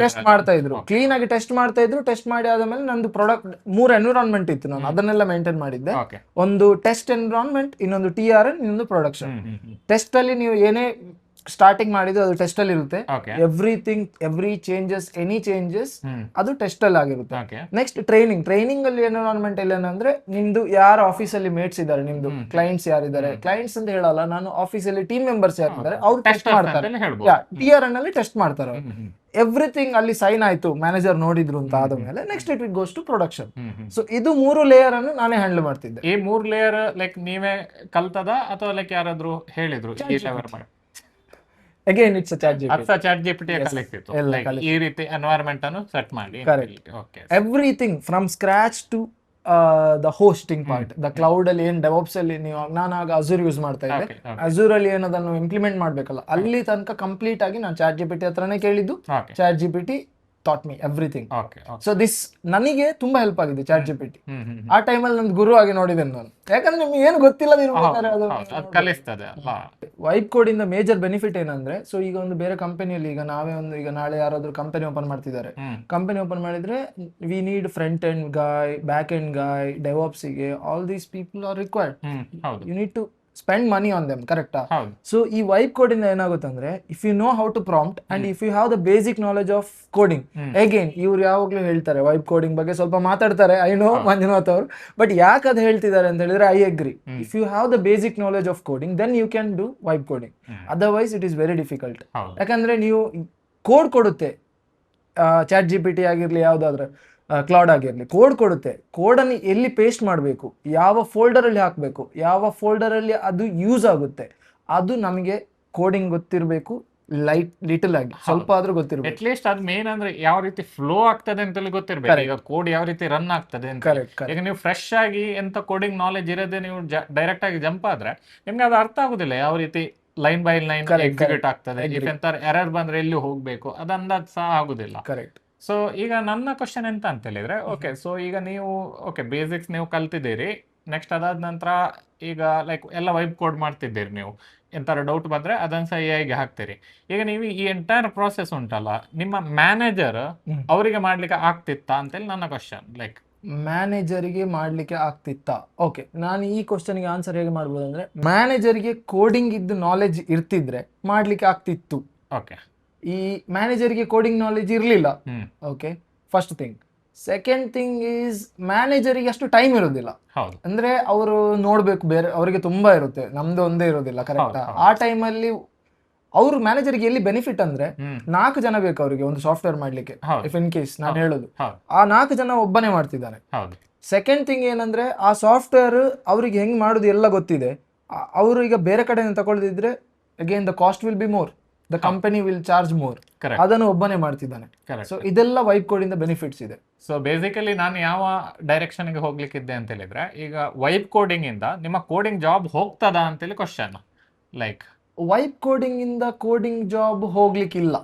ಮಾಡ್ತಾ ಇದ್ರು, ಕ್ಲೀನ್ ಆಗಿ ಟೆಸ್ಟ್ ಮಾಡ್ತಾ ಇದ್ರು. ಟೆಸ್ಟ್ ಮಾಡಿ ಆದ್ಮೇಲೆ ನಂದು ಪ್ರಾಡಕ್ಟ್ 3 ಎನ್ವಿರಾನ್ಮೆಂಟ್ ಇತ್ತು, ನಾನು ಅದನ್ನೆಲ್ಲ ಮೇಂಟೈನ್ ಮಾಡಿದ್ದೆ. ಒಂದು ಟೆಸ್ಟ್ ಎನ್ವಿರಾನ್ಮೆಂಟ್, ಇನ್ನೊಂದು TRN, ಇನ್ನೊಂದು ಪ್ರೊಡಕ್ಷನ್. ಟೆಸ್ಟ್ ಅಲ್ಲಿ ನೀವು ಏನೇ ಸ್ಟಾರ್ಟಿಂಗ್ ಮಾಡಿದ್ದು ಅದು ಟೆಸ್ಟ್ ಅಲ್ಲಿ ಇರುತ್ತೆ. ಎವ್ರಿ ಚೇಂಜಸ್, ಎನಿ ಚೇಂಜಸ್ ಅದು ಟೆಸ್ಟ್ ಅಲ್ಲಿ ಆಗಿರುತ್ತೆ. ನೆಕ್ಸ್ಟ್ ಟ್ರೈನಿಂಗ್ ಅಲ್ಲಿ ಎನ್ವಿರಾನ್ಮೆಂಟ್ ಅಲ್ಲಿ ಏನಂದ್ರೆ ನಿಮ್ದು ಯಾರು ಆಫೀಸ್ ಅಲ್ಲಿ ಮೇಟ್ಸ್ ಇದ್ದಾರೆ, ನಿಮ್ದು ಕ್ಲೈಂಟ್ಸ್ ಯಾರಿದ್ದಾರೆ, ಕ್ಲೈಂಟ್ಸ್ ಅಂತ ಹೇಳಲ್ಲ ನಾನು, ಆಫೀಸ್ ಅಲ್ಲಿ ಟೀಮ್ ಮೆಂಬರ್ಸ್ ಯಾರಿದ್ದಾರೆ ಅವ್ರು ಟೆಸ್ಟ್ ಮಾಡ್ತಾರೆ. TRN ಅಲ್ಲಿ ಟೆಸ್ಟ್ ಮಾಡ್ತಾರೆ. ಎವ್ರಿಥಿಂಗ್ ಅಲ್ಲಿ ಸೈನ್ ಆಯ್ತು, ಮ್ಯಾನೇಜರ್ ನೋಡಿದ್ರು ಅಂತ ಆದ್ಮೇಲೆ next it goes to production. So ಇದು 3 ಲೇಯರ್ ಅನ್ನು ನಾನೇ ಹ್ಯಾಂಡಲ್ ಮಾಡ್ತಿದ್ದೆ.
ಈ 3 ಲೇಯರ್ ಲೈಕ್ ನೀವೇ ಕಲ್ತದ ಅಥವಾ ಲೈಕ್ ಯಾರಾದ್ರೂ ಹೇಳಿದ್ರು?
Again, it's a
ChatGPT ಕಲಿಸಿತ್ತು, ಈ ರೀತಿ ಎನ್ವೈರನ್ಮೆಂಟ್ ಅನ್ನು ಸೆಟ್ ಮಾಡಿ.
Everything from scratch to the hosting part, the cloud ಅಲ್ಲಿ ಏನ್ ಡೆವಾಪ್ಸ್ ಅಲ್ಲಿ ನೀವು, ನಾನು ಆಗ ಅಜೂರ್ ಯೂಸ್ ಮಾಡ್ತಾ ಇದ್ದೆ. ಅಜೂರ್ ಅಲ್ಲಿ ಏನದನ್ನು ಇಂಪ್ಲಿಮೆಂಟ್ ಮಾಡ್ಬೇಕಲ್ಲ, ಅಲ್ಲಿ ತನಕ ಕಂಪ್ಲೀಟ್ ಆಗಿ ನಾನು ChatGPT ಹತ್ರನೇ ಕೇಳಿದ್ದು. ChatGPT taught me everything. So this ನನಗೆ ತುಂಬಾ ಹೆಲ್ಪ್ ಆಗಿದೆ ChatGPT. ಆ ಟೈಮಲ್ಲಿ ನಂದು ಗುರು ಆಗಿ ನೋಡಿದ್ದೇನೆ ನಾನು, ಯಾಕಂದ್ರೆ ನಿಮ್ಗೆ ಏನು ಗೊತ್ತಿಲ್ಲ ವೈಬ್ ಕೋಡ್ ಇಂದ ಮೇಜರ್ ಬೆನಿಫಿಟ್ ಏನಂದ್ರೆ, ಸೊ ಈಗ ಒಂದು ಬೇರೆ ಕಂಪನಿಯಲ್ಲಿ ಈಗ ನಾಳೆ ಯಾರಾದ್ರೂ ಕಂಪನಿ ಓಪನ್ ಮಾಡ್ತಿದ್ದಾರೆ, ಕಂಪನಿ ಓಪನ್ ಮಾಡಿದ್ರೆ we need front end guy, back end guy, DevOps ಗೆ, all these people are required. You need to spend money on them, ಕರೆಕ್ಟಾ? ಸೊ ಈ ವೈಬ್ ಕೋಡ್ ಇಂದ ಏನಾಗುತ್ತೆ ಅಂದ್ರೆ, if you know how to prompt and if you have the basic knowledge of coding, again ಇವ್ರು ಯಾವಾಗ್ಲೂ ಹೇಳ್ತಾರೆ ವೈಬ್ ಕೋಡಿಂಗ್ ಬಗ್ಗೆ ಸ್ವಲ್ಪ ಮಾತಾಡ್ತಾರೆ, ಐ ನೋ ಮಂಜುನಾಥ್ ಅವರು, ಬಟ್ ಯಾಕೆ ಅದು ಹೇಳ್ತಿದ್ದಾರೆ ಅಂತ ಹೇಳಿದ್ರೆ I agree. If you have the basic knowledge of coding then you can do vibe coding, otherwise it is very difficult. ಯಾಕಂದ್ರೆ ನೀವು ಕೋಡ್ ಕೊಡುತ್ತೆ, ChatGPT ಆಗಿರ್ಲಿ, ಯಾವ್ದಾದ್ರೆ ಕ್ಲೌಡ್ ಆಗಿರ್ಲಿ, ಕೋಡ್ ಕೊಡುತ್ತೆ. ಕೋಡನ್ನು ಎಲ್ಲಿ ಪೇಸ್ಟ್ ಮಾಡಬೇಕು, ಯಾವ ಫೋಲ್ಡರ್ ಅಲ್ಲಿ ಹಾಕಬೇಕು, ಯಾವ ಫೋಲ್ಡರ್ ಅಲ್ಲಿ ಅದು ಯೂಸ್ ಆಗುತ್ತೆ, ಅದು ನಮಗೆ ಕೋಡಿಂಗ್ ಗೊತ್ತಿರಬೇಕು. ಲಿಟಲ್ ಆಗಿ ಸ್ವಲ್ಪ ಆದ್ರೂ ಗೊತ್ತಿರಬೇಕು.
ಅಟ್ ಲೀಸ್ಟ್ ಅದು ಮೇನ್ ಅಂದ್ರೆ ಯಾವ ರೀತಿ ಫ್ಲೋ ಆಗ್ತದೆ ಅಂತ ಗೊತ್ತಿರಬೇಕು. ಈಗ ಕೋಡ್ ಯಾವ ರೀತಿ ರನ್ ಆಗ್ತದೆ ಅಂತ. ಈಗ ನೀವು ಫ್ರೆಶ್ ಆಗಿ ಎಂತ ಕೋಡಿಂಗ್ ನಾಲೆಜ್ ಇರೋದೇ ನೀವು ಡೈರೆಕ್ಟ್ ಆಗಿ ಜಂಪ್ ಆದ್ರೆ ನಿಮ್ಗೆ ಅದು ಅರ್ಥ ಆಗುದಿಲ್ಲ, ಯಾವ ರೀತಿ ಲೈನ್ ಬೈ ಲೈನ್ ಎಕ್ಸಿಕ್ಯೂಟ್ ಆಗ್ತದೆ. ಇಫ್ ಎಂತ ಎರರ್ ಬಂದ್ರೆ ಎಲ್ಲಿ ಹೋಗ್ಬೇಕು ಅದು ಅಂದಾಜ್ ಸಹ ಆಗುದಿಲ್ಲ.
ಕರೆಕ್ಟ್.
ಸೊ ಈಗ ನನ್ನ ಕ್ವಶನ್ ಎಂತ ಅಂತ ಹೇಳಿದ್ರೆ, ಓಕೆ, ಸೊ ಈಗ ನೀವು ಬೇಸಿಕ್ಸ್ ನೀವು ಕಲ್ತಿದ್ದೀರಿ. ನೆಕ್ಸ್ಟ್ ಅದಾದ ನಂತರ ಈಗ ಲೈಕ್ ಎಲ್ಲ ವೈಬ್ ಕೋಡ್ ಮಾಡ್ತಿದ್ದೀರಿ ನೀವು. ಎಂತಾರ ಡೌಟ್ ಬಂದ್ರೆ ಅದನ್ನ ಸಹ AI ಗೆ ಹಾಕ್ತೀರಿ. ಈಗ ನೀವು ಈ ಎಂಟೈರ್ ಪ್ರಾಸೆಸ್ ಉಂಟಲ್ಲ, ನಿಮ್ಮ ಮ್ಯಾನೇಜರ್ ಅವರಿಗೆ ಮಾಡ್ಲಿಕ್ಕೆ ಆಗ್ತಿತ್ತಾ ಅಂತೇಳಿ ನನ್ನ ಕ್ವಶನ್. ಲೈಕ್
ಮ್ಯಾನೇಜರಿಗೆ ಮಾಡ್ಲಿಕ್ಕೆ ಆಗ್ತಿತ್ತಾ? ಓಕೆ, ನಾನು ಈ ಕ್ವಶನ್ಗೆ ಆನ್ಸರ್ ಹೇಗೆ ಮಾಡ್ಬೋದು ಅಂದ್ರೆ, ಮ್ಯಾನೇಜರ್ಗೆ ಕೋಡಿಂಗ್ ಇದ್ದು ನಾಲೆಜ್ ಇರ್ತಿದ್ರೆ ಮಾಡ್ಲಿಕ್ಕೆ ಆಗ್ತಿತ್ತು.
ಓಕೆ,
ಈ ಮ್ಯಾನೇಜರ್ಗೆ ಕೋಡಿಂಗ್ ನಾಲೆಜ್ ಇರಲಿಲ್ಲ. Okay, first thing. Second thing is ಮ್ಯಾನೇಜರಿಗೆ ಅಷ್ಟು ಟೈಮ್ ಇರೋದಿಲ್ಲ. ಅಂದ್ರೆ ಅವರು ನೋಡ್ಬೇಕು, ಬೇರೆ ಅವರಿಗೆ ತುಂಬಾ ಇರುತ್ತೆ, ನಮ್ದು ಒಂದೇ ಇರೋದಿಲ್ಲ, ಕರೆಕ್ಟಾ? ಆ ಟೈಮಲ್ಲಿ ಅವ್ರು ಮ್ಯಾನೇಜರ್ಗೆ ಎಲ್ಲಿ ಬೆನಿಫಿಟ್ ಅಂದ್ರೆ 4 ಜನ ಬೇಕು ಅವರಿಗೆ ಒಂದು ಸಾಫ್ಟ್ವೇರ್ ಮಾಡ್ಲಿಕ್ಕೆ. ಇಫ್ ಇನ್ ಕೇಸ್ ನಾನು ಹೇಳೋದು, ಆ 4 ಜನ ಒಬ್ಬನೇ ಮಾಡ್ತಿದ್ದಾನೆ. ಸೆಕೆಂಡ್ ಥಿಂಗ್ ಏನಂದ್ರೆ, ಆ ಸಾಫ್ಟ್ವೇರ್ ಅವ್ರಿಗೆ ಹೆಂಗ್ ಮಾಡುದು ಎಲ್ಲ ಗೊತ್ತಿದೆ. ಅವರು ಈಗ ಬೇರೆ ಕಡೆ ತಗೊಳ್ದಿದ್ರೆ again the cost will be more. The company will charge more.
Correct
ಅದನ್ನು ಒಬ್ಬನೇ ಮಾಡ್ತಿದ್ದಾನೆ.
ಕರೆಕ್ಟ್.
ಸೊ ಇದೆಲ್ಲ ವೈಬ್ ಕೋಡ್ ಇಂದ ಬೆನಿಫಿಟ್ಸ್ ಇದೆ.
ಸೊ ಬೇಸಿಕಲಿ ನಾನು ಯಾವ ಡೈರೆಕ್ಷನ್ಗೆ ಹೋಗ್ಲಿಕ್ಕಿದ್ದೆ ಅಂತ ಹೇಳಿದ್ರೆ, ಈಗ ವೈಬ್ ಕೋಡಿಂಗ್ ಇಂದ ನಿಮ್ಮ ಕೋಡಿಂಗ್ ಜಾಬ್ ಹೋಗ್ತದಾ ಅಂತೇಳಿ ಕ್ವಶನ್. ಲೈಕ್
ವೈಬ್ ಕೋಡಿಂಗ್ ಇಂದ ಕೋಡಿಂಗ್ ಜಾಬ್ ಹೋಗ್ಲಿಕ್ಕಿಲ್ಲ.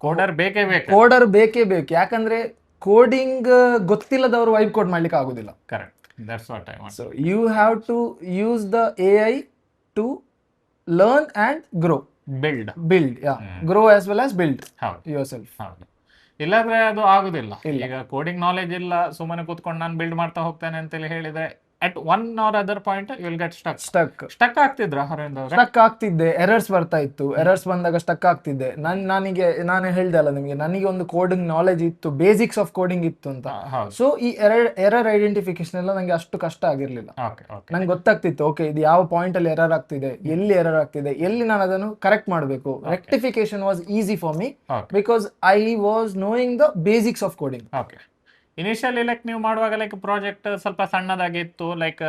ಕೋಡರ್ ಬೇಕೇ ಬೇಕು.
ಕೋಡರ್ ಬೇಕೇ ಬೇಕು. ಯಾಕಂದ್ರೆ ಕೋಡಿಂಗ್ ಗೊತ್ತಿಲ್ಲದವರು ವೈಬ್ ಕೋಡ್ ಮಾಡ್ಲಿಕ್ಕೆ ಆಗುದಿಲ್ಲ.
Correct, that's what I want.
So you have to use the AI to learn and grow. Build grow as well as build yourself.
ಹೌದು, ಇಲ್ಲಾಂದ್ರೆ ಅದು ಆಗುದಿಲ್ಲ. ಈಗ ಕೋಡಿಂಗ್ ನಾಲೆಜ್ ಇಲ್ಲ, ಸುಮ್ಮನೆ ಕೂತ್ಕೊಂಡು ನಾನು ಬಿಲ್ಡ್ ಮಾಡ್ತಾ ಹೋಗ್ತೇನೆ ಅಂತೇಳಿ ಹೇಳಿದ್ರೆ at one or other point you will get stuck ಆಗ್ತಿದ್ರ Arvind ಅವ್ರೆ?
ಸ್ಟಕ್ ಆಗ್ತಿದ್ದೆ, ಎರರ್ಸ್ ಬರ್ತಾ ಇತ್ತು. ಎರರ್ಸ್ ಬಂದಾಗ ಸ್ಟಕ್ ಆಗ್ತಿದ್ದೆ. ನಾನು ಹೇಳ್ದೆ ಅಲ್ಲ ನಿಮಗೆ, ನನಗೆ ಒಂದು ಕೋಡಿಂಗ್ ನಾಲೆಜ್ ಇತ್ತು, ಬೇಸಿಕ್ಸ್ ಆಫ್ ಕೋಡಿಂಗ್ ಇತ್ತು ಅಂತ. ಸೊ ಈ ಎರರ್ ಐಡೆಂಟಿಫಿಕೇಶನ್ ಎಲ್ಲ ನಂಗೆ ಅಷ್ಟು ಕಷ್ಟ ಆಗಿರ್ಲಿಲ್ಲ. ನಂಗೆ ಗೊತ್ತಾಗ್ತಿತ್ತು, ಓಕೆ ಇದು ಯಾವ ಪಾಯಿಂಟ್ ಅಲ್ಲಿ ಎರರ್ ಆಗ್ತಿದೆ, ಎಲ್ಲಿ ಎರರ್ ಆಗ್ತಿದೆ, ಎಲ್ಲಿ ನಾನು ಅದನ್ನು ಕರೆಕ್ಟ್ ಮಾಡಬೇಕು. Rectification was easy for me because I was knowing the basics of coding.
Initially like ನೀವು ಮಾಡುವಾಗ ಲೈಕ್ ಪ್ರಾಜೆಕ್ಟ್ ಸ್ವಲ್ಪ ಸಣ್ಣದಾಗಿತ್ತು, ಲೈಕ್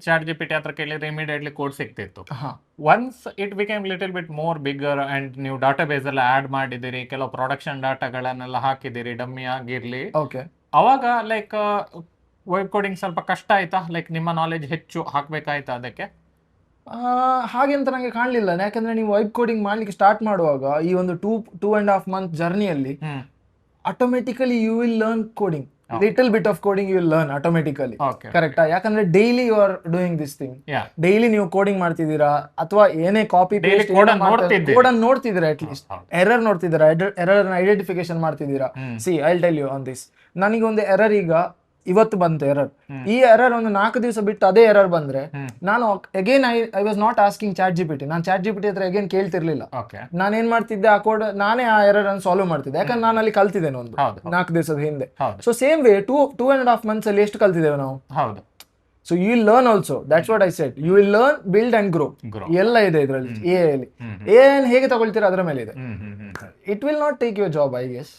ಚಾಟ್ GPT ಹತ್ರ ಕೇಳಿದ್ರೆ ಇಮಿಡಿಯೇಟ್ಲಿ ಕೋಡ್ ಸಿಗ್ತಿತ್ತು. Once it became little bit more bigger and ನೀವು ಡಾಟಾ ಬೇಸ್ ಎಲ್ಲ ಆಡ್ ಮಾಡಿದಿರಿ, ಕೆಲವು ಪ್ರೊಡಕ್ಷನ್ ಡಾಟಾಗಳನ್ನೆಲ್ಲ ಹಾಕಿದಿರಿ, ಡಮ್ಮಿ ಆಗಿರ್ಲಿ, ಅವಾಗ ಲೈಕ್ ವೆಬ್ ಕೋಡಿಂಗ್ ಸ್ವಲ್ಪ ಕಷ್ಟ ಆಯ್ತಾ? ಲೈಕ್ ನಿಮ್ಮ ನಾಲೆಜ್ ಹೆಚ್ಚು ಹಾಕ್ಬೇಕಾಯ್ತಾ ಅದಕ್ಕೆ?
ಹಾಗೆ ಅಂತ ನಂಗೆ ಕಾಣಲಿಲ್ಲ. ಯಾಕಂದ್ರೆ ನೀವು ವೆಬ್ ಕೋಡಿಂಗ್ ಮಾಡ್ಲಿಕ್ಕೆ ಸ್ಟಾರ್ಟ್ ಮಾಡುವಾಗ ಈ ಒಂದು 2.5 month ಜರ್ನಿಯಲ್ಲಿ automatically you will learn coding. Little bit of coding you will learn automatically. ಕರೆಕ್ಟಾ? ಯಾಕಂದ್ರೆ daily you are doing this thing. Daily ನೀವು ಕೋಡಿಂಗ್ ಮಾಡ್ತಿದ್ದೀರಾ, ಅಥವಾ ಏನೇ ಕಾಪಿ ಪೇಸ್ಟ್ ಕೋಡ್ ಅನ್ನು ನೋಡ್ತಿದ್ದೀರಾ, ಅಟ್ ಲೀಸ್ಟ್ ಎರರ್ ನೋಡ್ತಿದ್ದೀರಾ, ಎರರ್ ಐಡೆಂಟಿಫಿಕೇಶನ್ ಮಾಡ್ತಿದ್ದೀರಾ. See I will tell you on this. ನನಗೆ ಒಂದು ಎರರ್ ಈಗ ಇವತ್ತು ಬಂತು ಎರರ್. ಈ ಎರರ್ ಒಂದು 4 ದಿವಸ ಬಿಟ್ಟು ಅದೇ ಎರರ್ ಬಂದ್ರೆ ನಾನು again I was not asking chat GPT. ನಾನು ಚಾಟ್ GPT ಹತ್ರ ಅಗೇನ್ ಕೇಳ್ತಿರ್ಲಿಲ್ಲ. ನಾನು ಏನ್ ಮಾಡ್ತಿದ್ದೆ, ಆ ಕೋಡ್ ನಾನೇ ಆ ಎರರ್ ಅನ್ನು ಸಾಲ್ವ್ ಮಾಡ್ತಿದ್ದೆ. ಯಾಕಂದ್ರೆ ನಾನು ಅಲ್ಲಿ ಕಲ್ತಿದ್ದೇನೆ ಒಂದು 4 ದಿವಸದ ಹಿಂದೆ. ಸೊ ಸೇಮ್ ವೇ 2.5 months ಅಲ್ಲಿ ಎಷ್ಟು ಕಲ್ತಿದ್ದೇವೆ ನಾವು. So you will learn also. That's what I said. You will learn, build and grow. ಎಲ್ಲ ಇದೆ ಇದರಲ್ಲಿ. AI ಅಲ್ಲಿ ಹೇಗೆ ತಗೊಳ್ತೀರಾ ಅದರ ಮೇಲೆ ಇದೆ. It will not take your job, I guess.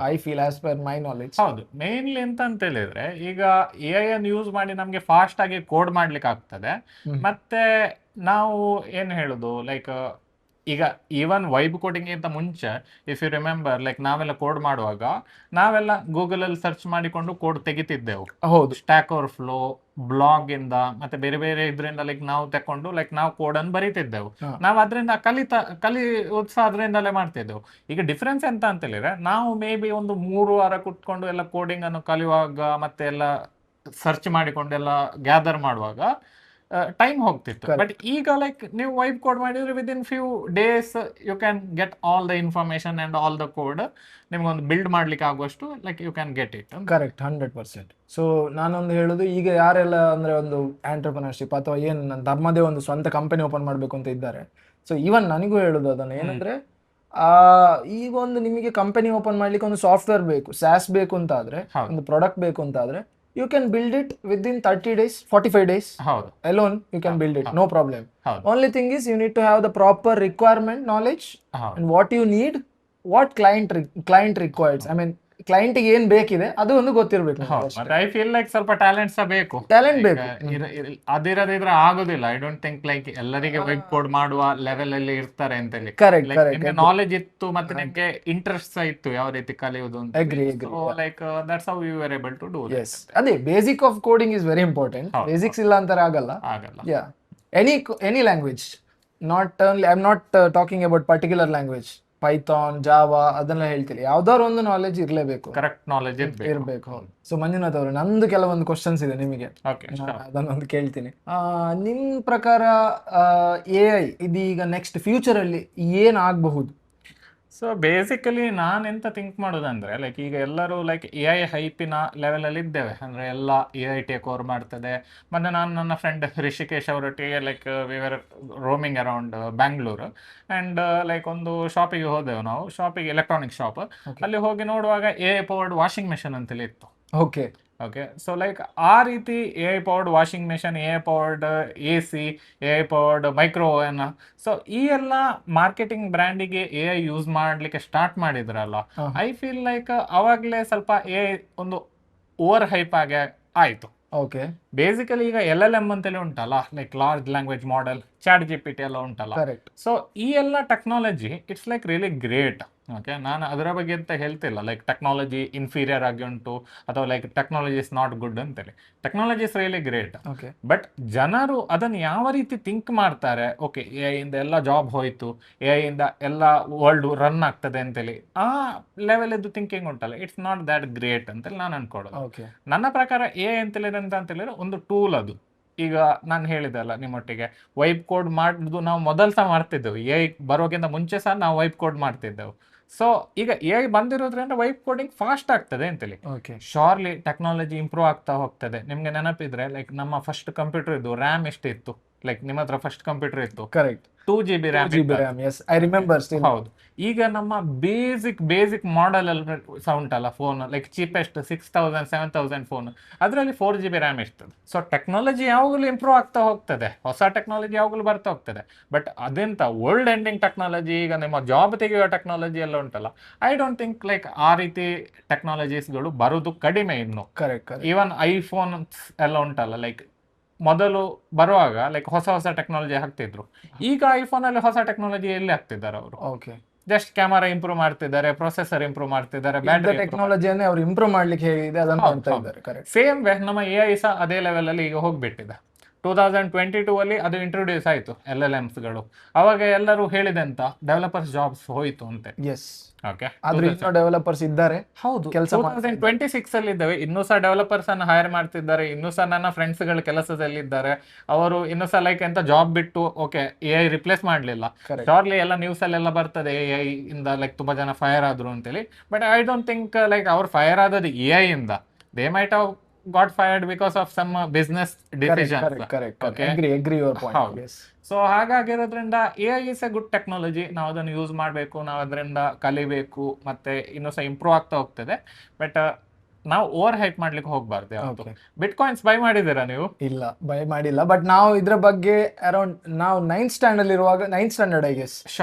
I feel as per my knowledge.
ಹೌದು, ಮೇನ್ಲಿ ಎಂತ ಅಂತ ಹೇಳಿದ್ರೆ, ಈಗ AI ಅನ್ನು ಯೂಸ್ ಮಾಡಿ ನಮ್ಗೆ ಫಾಸ್ಟ್ ಆಗಿ ಕೋಡ್ ಮಾಡ್ಲಿಕ್ಕೆ ಆಗ್ತದೆ. ಮತ್ತೆ ನಾವು ಏನ್ ಹೇಳುದು, ಲೈಕ್ ಈಗ ಈವನ್ ವೈಬ್ ಕೋಡಿಂಗ್ ಗಿಂತ ಮುಂಚೆ ಇಫ್ ಯು ರಿಮೆಂಬರ್, ಲೈಕ್ ನಾವೆಲ್ಲ ಕೋಡ್ ಮಾಡುವಾಗ ನಾವೆಲ್ಲ ಗೂಗಲ್ ಅಲ್ಲಿ ಸರ್ಚ್ ಮಾಡಿಕೊಂಡು ಕೋಡ್ ತೆಗಿತಿದ್ದೆವು.
ಹೌದು,
ಸ್ಟ್ಯಾಕ್ ಓವರ್ಫ್ಲೋ, ಬ್ಲಾಗ್ ಇಂದ, ಮತ್ತೆ ಬೇರೆ ಬೇರೆ ಇದರಿಂದ ಲೈಕ್ ನಾವು ತಕೊಂಡು ಲೈಕ್ ನಾವು ಕೋಡ್ ಅನ್ನು ಬರೀತಿದ್ದೆವು. ನಾವು ಅದರಿಂದ ಕಲಿ ಉತ್ಸಾಹ ಅದರಿಂದಲೇ ಮಾಡ್ತಿದ್ದೆವು. ಈಗ ಡಿಫ್ರೆನ್ಸ್ ಎಂತ ಅಂತ ಹೇಳಿದ್ರೆ, ನಾವು ಮೇ ಬಿ ಒಂದು 3 ವಾರ ಕುತ್ಕೊಂಡು ಎಲ್ಲ ಕೋಡಿಂಗ್ ಅನ್ನು ಕಲಿಯುವಾಗ ಮತ್ತೆ ಎಲ್ಲ ಸರ್ಚ್ ಮಾಡಿಕೊಂಡು ಎಲ್ಲ ಗ್ಯಾದರ್ ಮಾಡುವಾಗ ಟೈಮ್ ಹೋಗ್ತಿತ್ತು. ಬಟ್ ಈಗ ಲೈಕ್ ನೀವು ವೈಬ್ ಕೋಡ್ ಮಾಡಿದ್ರೆ within few days you can get all the information and all the code. ನಿಮ್ಗೊಂದು ಬಿಲ್ಡ್ ಮಾಡ್ಲಿಕ್ಕೆ ಆಗುವಷ್ಟು like you can get it.
Correct, 100%. So ನಾನೊಂದು ಹೇಳುದು, ಈಗ ಯಾರೆಲ್ಲ ಅಂದ್ರೆ ಒಂದು ಆಂಟರ್ಪ್ರಿನರ್ಶಿಪ್ ಅಥವಾ ಏನ್ ತಮ್ಮದೇ ಒಂದು ಸ್ವಂತ ಕಂಪನಿ ಓಪನ್ ಮಾಡ್ಬೇಕು ಅಂತ ಇದ್ದಾರೆ, ಸೊ ಈವನ್ ನನಗೂ ಹೇಳುದು ಅದನ್ನ ಏನಂದ್ರೆ, ಈಗ ಒಂದು ನಿಮಗೆ ಕಂಪನಿ ಓಪನ್ ಮಾಡ್ಲಿಕ್ಕೆ ಒಂದು ಸಾಫ್ಟ್ವೇರ್ ಬೇಕು, SaaS ಬೇಕು ಅಂತ ಆದ್ರೆ, ಒಂದು ಪ್ರಾಡಕ್ಟ್ ಬೇಕು ಅಂತ ಆದ್ರೆ, you can build it within 30 days, 45 days. Alone you can build it, no problem. Only thing is you need to have the proper requirement knowledge and what you need, what client requires. I mean client ಗೆ ಏನ್ ಬೇಕಿದೆ ಅದು ಒಂದು ಗೊತ್ತಿರ್ಬೇಕು.
ಐ ಫೀಲ್ ಲೈಕ್ ಸ್ವಲ್ಪ ಟ್ಯಾಲೆಂಟ್ಸ್ ಬೇಕು. ಅದಿರದಿದ್ರೆ ಆಗೋದಿಲ್ಲ. ಐ ಡೋಂಟ್ ಥಿಂಕ್ ಲೈಕ್ ಎಲ್ಲರಿಗೆ ವೆಬ್ ಕೋಡ್ ಮಾಡುವ ಲೆವೆಲ್ ಅಲ್ಲಿ ಇರ್ತಾರೆ ಅಂತ ಹೇಳಿ.
ಕರೆಕ್ಟ್,
ನಾಲೆಜ್ ಇತ್ತು ಮತ್ತೆ ನಿಮ್ಗೆ ಇಂಟ್ರೆಸ್ಟ್ ಇತ್ತು ಯಾವ ರೀತಿ ಕಲಿಯೋದು ಅಂತ. Like that's how you are able to do this.
ಅದೇ basic of coding is very important. Basics ಇಲ್ಲ ಅಂತಾರೆ ಆಗಲ್ಲ. Yeah, any language, not only I am not talking about particular language. Python, Java ಅದನ್ನೆಲ್ಲ ಹೇಳ್ತೀನಿ. ಯಾವ್ದಾದ್ರು ಒಂದು ನಾಲೆಜ್ ಇರ್ಲೇಬೇಕು,
ಕರೆಕ್ಟ್ ನಾಲೆಜ್
ಇರ್ಬೇಕು. ಸೊ ಮಂಜುನಾಥ್ ಅವರು, ನಂದು ಕೆಲವೊಂದು ಕ್ವಶನ್ಸ್ ಇದೆ ನಿಮಗೆ, ಅದನ್ನೊಂದು ಕೇಳ್ತೀನಿ. ನಿಮ್ ಪ್ರಕಾರ AI ಇದೀಗ ನೆಕ್ಸ್ಟ್ ಫ್ಯೂಚರ್ ಅಲ್ಲಿ ಏನ್ ಆಗಬಹುದು?
ಸೊ ಬೇಸಿಕಲಿ ನಾನು ಎಂತ ಥಿಂಕ್ ಮಾಡೋದಂದ್ರೆ, ಲೈಕ್ ಈಗ ಎಲ್ಲರೂ ಲೈಕ್ AI ಹೈಪಿನ ಲೆವೆಲಲ್ಲಿ ಇದ್ದೇವೆ. ಅಂದರೆ ಎಲ್ಲ AI ಟೇಕ್ ಓವರ್ ಮಾಡ್ತದೆ. ಮತ್ತು ನಾನು ನನ್ನ ಫ್ರೆಂಡ್ ರಿಷಿಕೇಶ್ ಅವರೊಟ್ಟಿಗೆ like we were roaming around Bangalore and like ಒಂದು ಶಾಪಿಗೆ ಹೋದೆವು ನಾವು, ಶಾಪಿಗೆ ಎಲೆಕ್ಟ್ರಾನಿಕ್ ಶಾಪ್. ಅಲ್ಲಿ ಹೋಗಿ ನೋಡುವಾಗ AI ಪವರ್ಡ್ ವಾಷಿಂಗ್ ಮೆಷಿನ್ ಅಂತೇಳಿ ಇತ್ತು.
ಓಕೆ,
ಸೊ ಲೈಕ್ ಆ ರೀತಿ AI powered washing machine, AI powered AC, AI powered micro oven. So ಈ ಎಲ್ಲ ಮಾರ್ಕೆಟಿಂಗ್ ಬ್ರ್ಯಾಂಡಿಗೆ AI ಯೂಸ್ ಮಾಡ್ಲಿಕ್ಕೆ ಸ್ಟಾರ್ಟ್ ಮಾಡಿದ್ರಲ್ಲ, ಐ ಫೀಲ್ ಲೈಕ್ ಅವಾಗಲೇ ಸ್ವಲ್ಪ AI ಒಂದು ಓವರ್ ಹೈಪ್ ಆಗಿ ಆಯ್ತು.
ಓಕೆ,
ಬೇಸಿಕಲಿ ಈಗ LLM ಅಂತೇಳಿ ಉಂಟಲ್ಲ, like large language model, chat GPT ಎಲ್ಲ ಉಂಟಲ್ಲ.
ಕರೆಕ್ಟ್.
ಸೊ ಈ ಎಲ್ಲ technology it's like really great. Okay, ನಾನು ಅದರ ಬಗ್ಗೆ ಅಂತ ಹೇಳ್ತಿಲ್ಲ ಲೈಕ್ ಟೆಕ್ನಾಲಜಿ ಇನ್ಫೀರಿಯರ್ ಆಗಿ ಉಂಟು ಅಥವಾ like technology is not good ಅಂತೇಳಿ. Technology is really great.
Okay.
But ಜನರು ಅದನ್ನು ಯಾವ ರೀತಿ ಥಿಂಕ್ ಮಾಡ್ತಾರೆ, ಓಕೆ AI ಇಂದ ಎಲ್ಲ ಜಾಬ್ ಹೋಯ್ತು, AI ಇಂದ ಎಲ್ಲ ವರ್ಲ್ಡ್ ರನ್ ಆಗ್ತದೆ ಅಂತೇಳಿ, ಆ ಲೆವೆಲ್ ಇದು ಥಿಂಕಿಂಗ್ ಉಂಟಲ್ಲ, ಇಟ್ಸ್ ನಾಟ್ ದ್ಯಾಟ್ ಗ್ರೇಟ್ ಅಂತೇಳಿ ನಾನು ಅನ್ಕೊಳ್ಳೋದು.
ಓಕೆ.
ನನ್ನ ಪ್ರಕಾರ AI ಅಂತೇಳಿದ್ರೆ ಒಂದು ಟೂಲ್ ಅದು. ಈಗ ನಾನು ಹೇಳಿದೆ ಅಲ್ಲ ನಿಮ್ಮೊಟ್ಟಿಗೆ, ವೈಬ್ ಕೋಡ್ ಮಾಡಿದ್ದು ನಾವು ಮೊದಲು ಸಹ ಮಾಡ್ತಿದ್ದೆವು, AI ಬರೋಕ್ಕಿಂತ ಮುಂಚೆ ಸಹ ನಾವು ವೈಬ್ ಕೋಡ್ ಮಾಡ್ತಿದ್ದೆವು. ಸೊ ಈಗ AI ಬಂದಿರೋದ್ರಿಂದ ವೈಬ್ ಕೋಡಿಂಗ್ ಫಾಸ್ಟ್ ಆಗ್ತದೆ ಅಂತೇಳಿ.
ಓಕೆ.
ಶೋರ್ಲಿ ಟೆಕ್ನಾಲಜಿ ಇಂಪ್ರೂವ್ ಆಗ್ತಾ ಹೋಗ್ತದೆ. ನಿಮ್ಗೆ ನೆನಪಿದ್ರೆ ಲೈಕ್ ನಮ್ಮ ಫಸ್ಟ್ ಕಂಪ್ಯೂಟರ್ ಇದ್ದು ರ್ಯಾಮ್ ಎಷ್ಟಿತ್ತು, ಲೈಕ್ ನಿಮ್ಮ ಹತ್ರ ಫಸ್ಟ್ ಕಂಪ್ಯೂಟರ್ ಇತ್ತು
correct.
2 GB RAM.
Yes, I remember still.
ಹೌದು. ಈಗ ನಮ್ಮ ಬೇಸಿಕ್ ಮಾಡೆಲ್ ಅಲ್ಲಿ ಸಹ ಉಂಟಲ್ಲ ಫೋನ್, ಲೈಕ್ ಚೀಪೆಸ್ಟ್ 6000 7000 ಫೋನ್, ಅದರಲ್ಲಿ 4 GB ರ್ಯಾಮ್ ಇರ್ತದೆ. ಸೊ ಟೆಕ್ನಾಲಜಿ ಯಾವಾಗಲೂ ಇಂಪ್ರೂವ್ ಆಗ್ತಾ ಹೋಗ್ತದೆ, ಹೊಸ ಟೆಕ್ನಾಲಜಿ ಯಾವಾಗಲೂ ಬರ್ತಾ ಹೋಗ್ತದೆ. ಬಟ್ ಅದೆಂತ ವರ್ಲ್ಡ್ ಎಂಡಿಂಗ್ ಟೆಕ್ನಾಲಜಿ, ಈಗ ನಿಮ್ಮ ಜಾಬ್ ತೆಗೆಯುವ ಟೆಕ್ನಾಲಜಿ ಎಲ್ಲ ಉಂಟಲ್ಲ, ಐ ಡೋಂಟ್ ಥಿಂಕ್ ಲೈಕ್ ಆ ರೀತಿ ಟೆಕ್ನಾಲಜೀಸ್ಗಳು ಬರೋದು ಕಡಿಮೆ ಇನ್ನು.
ಕರೆಕ್ಟ್.
ಈವನ್ ಐಫೋನ್ಸ್ ಎಲ್ಲ ಉಂಟಲ್ಲ, ಲೈಕ್ ಮೊದಲು ಬರುವಾಗ ಲೈಕ್ ಹೊಸ ಟೆಕ್ನಾಲಜಿ ಹಾಕ್ತಿದ್ರು. ಈಗ ಐಫೋನ್ ಅಲ್ಲಿ ಹೊಸ ಟೆಕ್ನಾಲಜಿ ಎಲ್ಲಿ ಹಾಕ್ತಿದ್ದಾರೆ ಅವರು?
ಓಕೆ.
ಜಸ್ಟ್ ಕ್ಯಾಮರಾ ಇಂಪ್ರೂವ್ ಮಾಡ್ತಿದ್ದಾರೆ, ಪ್ರೊಸೆಸರ್ ಇಂಪ್ರೂವ್ ಮಾಡ್ತಿದ್ದಾರೆ, ಬ್ಯಾಟರಿ
ಟೆಕ್ನಾಲಜಿಯನ್ನೇ ಅವ್ರು ಇಂಪ್ರೂವ್ ಮಾಡ್ಲಿಕ್ಕೆ ಹೇಗಿದೆ ಅದನ್ನು ಮಾಡ್ತಾ ಇದ್ದಾರೆ. ಕರೆಕ್ಟ್.
ಸೇಮ್ ವೇ ನಮ್ಮ AI ಸಹ ಅದೇ ಲೆವೆಲ್ ಅಲ್ಲಿ ಈಗ ಹೋಗ್ಬಿಟ್ಟಿದೆ. 2022 ಅಲ್ಲಿ ಅದು ಇಂಟ್ರೊಡ್ಯೂಸ್ ಆಯಿತು LLMsಗಳು. ಅವಾಗ ಎಲ್ಲರೂ ಹೇಳಿದಂತ ಡೆವಲಪರ್ಸ್ ಜಾಬ್ಸ್ ಹೋಯ್ತು ಅಂತೆ.
ಎಸ್.
ಓಕೆ,
ಆದ್ರೆ ಇನ್ನೂ ಡೆವಲಪರ್ಸ್ ಇದ್ದಾರೆ,
ಹೌದು.
ಕೆಲಸ
2026 ಅಲ್ಲಿ ಇದ್ದಾವೆ, ಇನ್ನೂ ಸಹ ಡೆವಲಪರ್ಸ್ ಅನ್ನು ಹೈರ್ ಮಾಡ್ತಿದ್ದಾರೆ. ಇನ್ನೂ ಸಹ ನನ್ನ ಫ್ರೆಂಡ್ಸ್ಗಳು ಕೆಲಸದಲ್ಲಿದ್ದಾರೆ. ಅವರು ಇನ್ನೂ ಸಹ ಲೈಕ್ ಎಂತ ಜಾಬ್ ಬಿಟ್ಟು ಓಕೆ AI ರಿಪ್ಲೇಸ್ ಮಾಡಲಿಲ್ಲ. ಶಾರ್ಲಿ ಎಲ್ಲ ನ್ಯೂಸ್ ಅಲ್ಲೆಲ್ಲ ಬರ್ತದೆ AI ಇಂದ ಲೈಕ್ ತುಂಬಾ ಜನ ಫೈರ್ ಆದ್ರು ಅಂತೇಳಿ. But I don't think like ಅವ್ರು ಫೈರ್ ಆದದ್ದು AI ಇಂದ. They might have got fired because of some business decisions.
Correct. Agree your point. Yes.
So ಹಾಗಾಗಿರೋದ್ರಿಂದ AI is a good technology. ನಾವು ಅದನ್ನು ಯೂಸ್ ಮಾಡಬೇಕು, ನಾವು ಅದರಿಂದ ಕಲಿಬೇಕು, ಮತ್ತೆ ಇನ್ನೂ ಸಹ ಇಂಪ್ರೂವ್ ಆಗ್ತಾ ಹೋಗ್ತದೆ. ಬಟ್ ನಾವು ಓವರ್ ಹೈಪ್ ಮಾಡ್ಲಿಕ್ಕೆ ಹೋಗ್ಬಾರ್ದು. ಯಾವತ್ತು ಬಿಟ್ ಕಾಯಿನ್ಸ್ ಬೈ ಮಾಡಿದ್ದೀರಾ ನೀವು?
ಇಲ್ಲ, ಬೈ ಮಾಡಿಲ್ಲ. ಬಟ್ ನಾವು ಇದ್ರ ಬಗ್ಗೆ ಅರೌಂಡ್ ನಾವು 9th ಸ್ಟ್ಯಾಂಡರ್ಡ್ ಇರುವಾಗ, 9th standard I guess,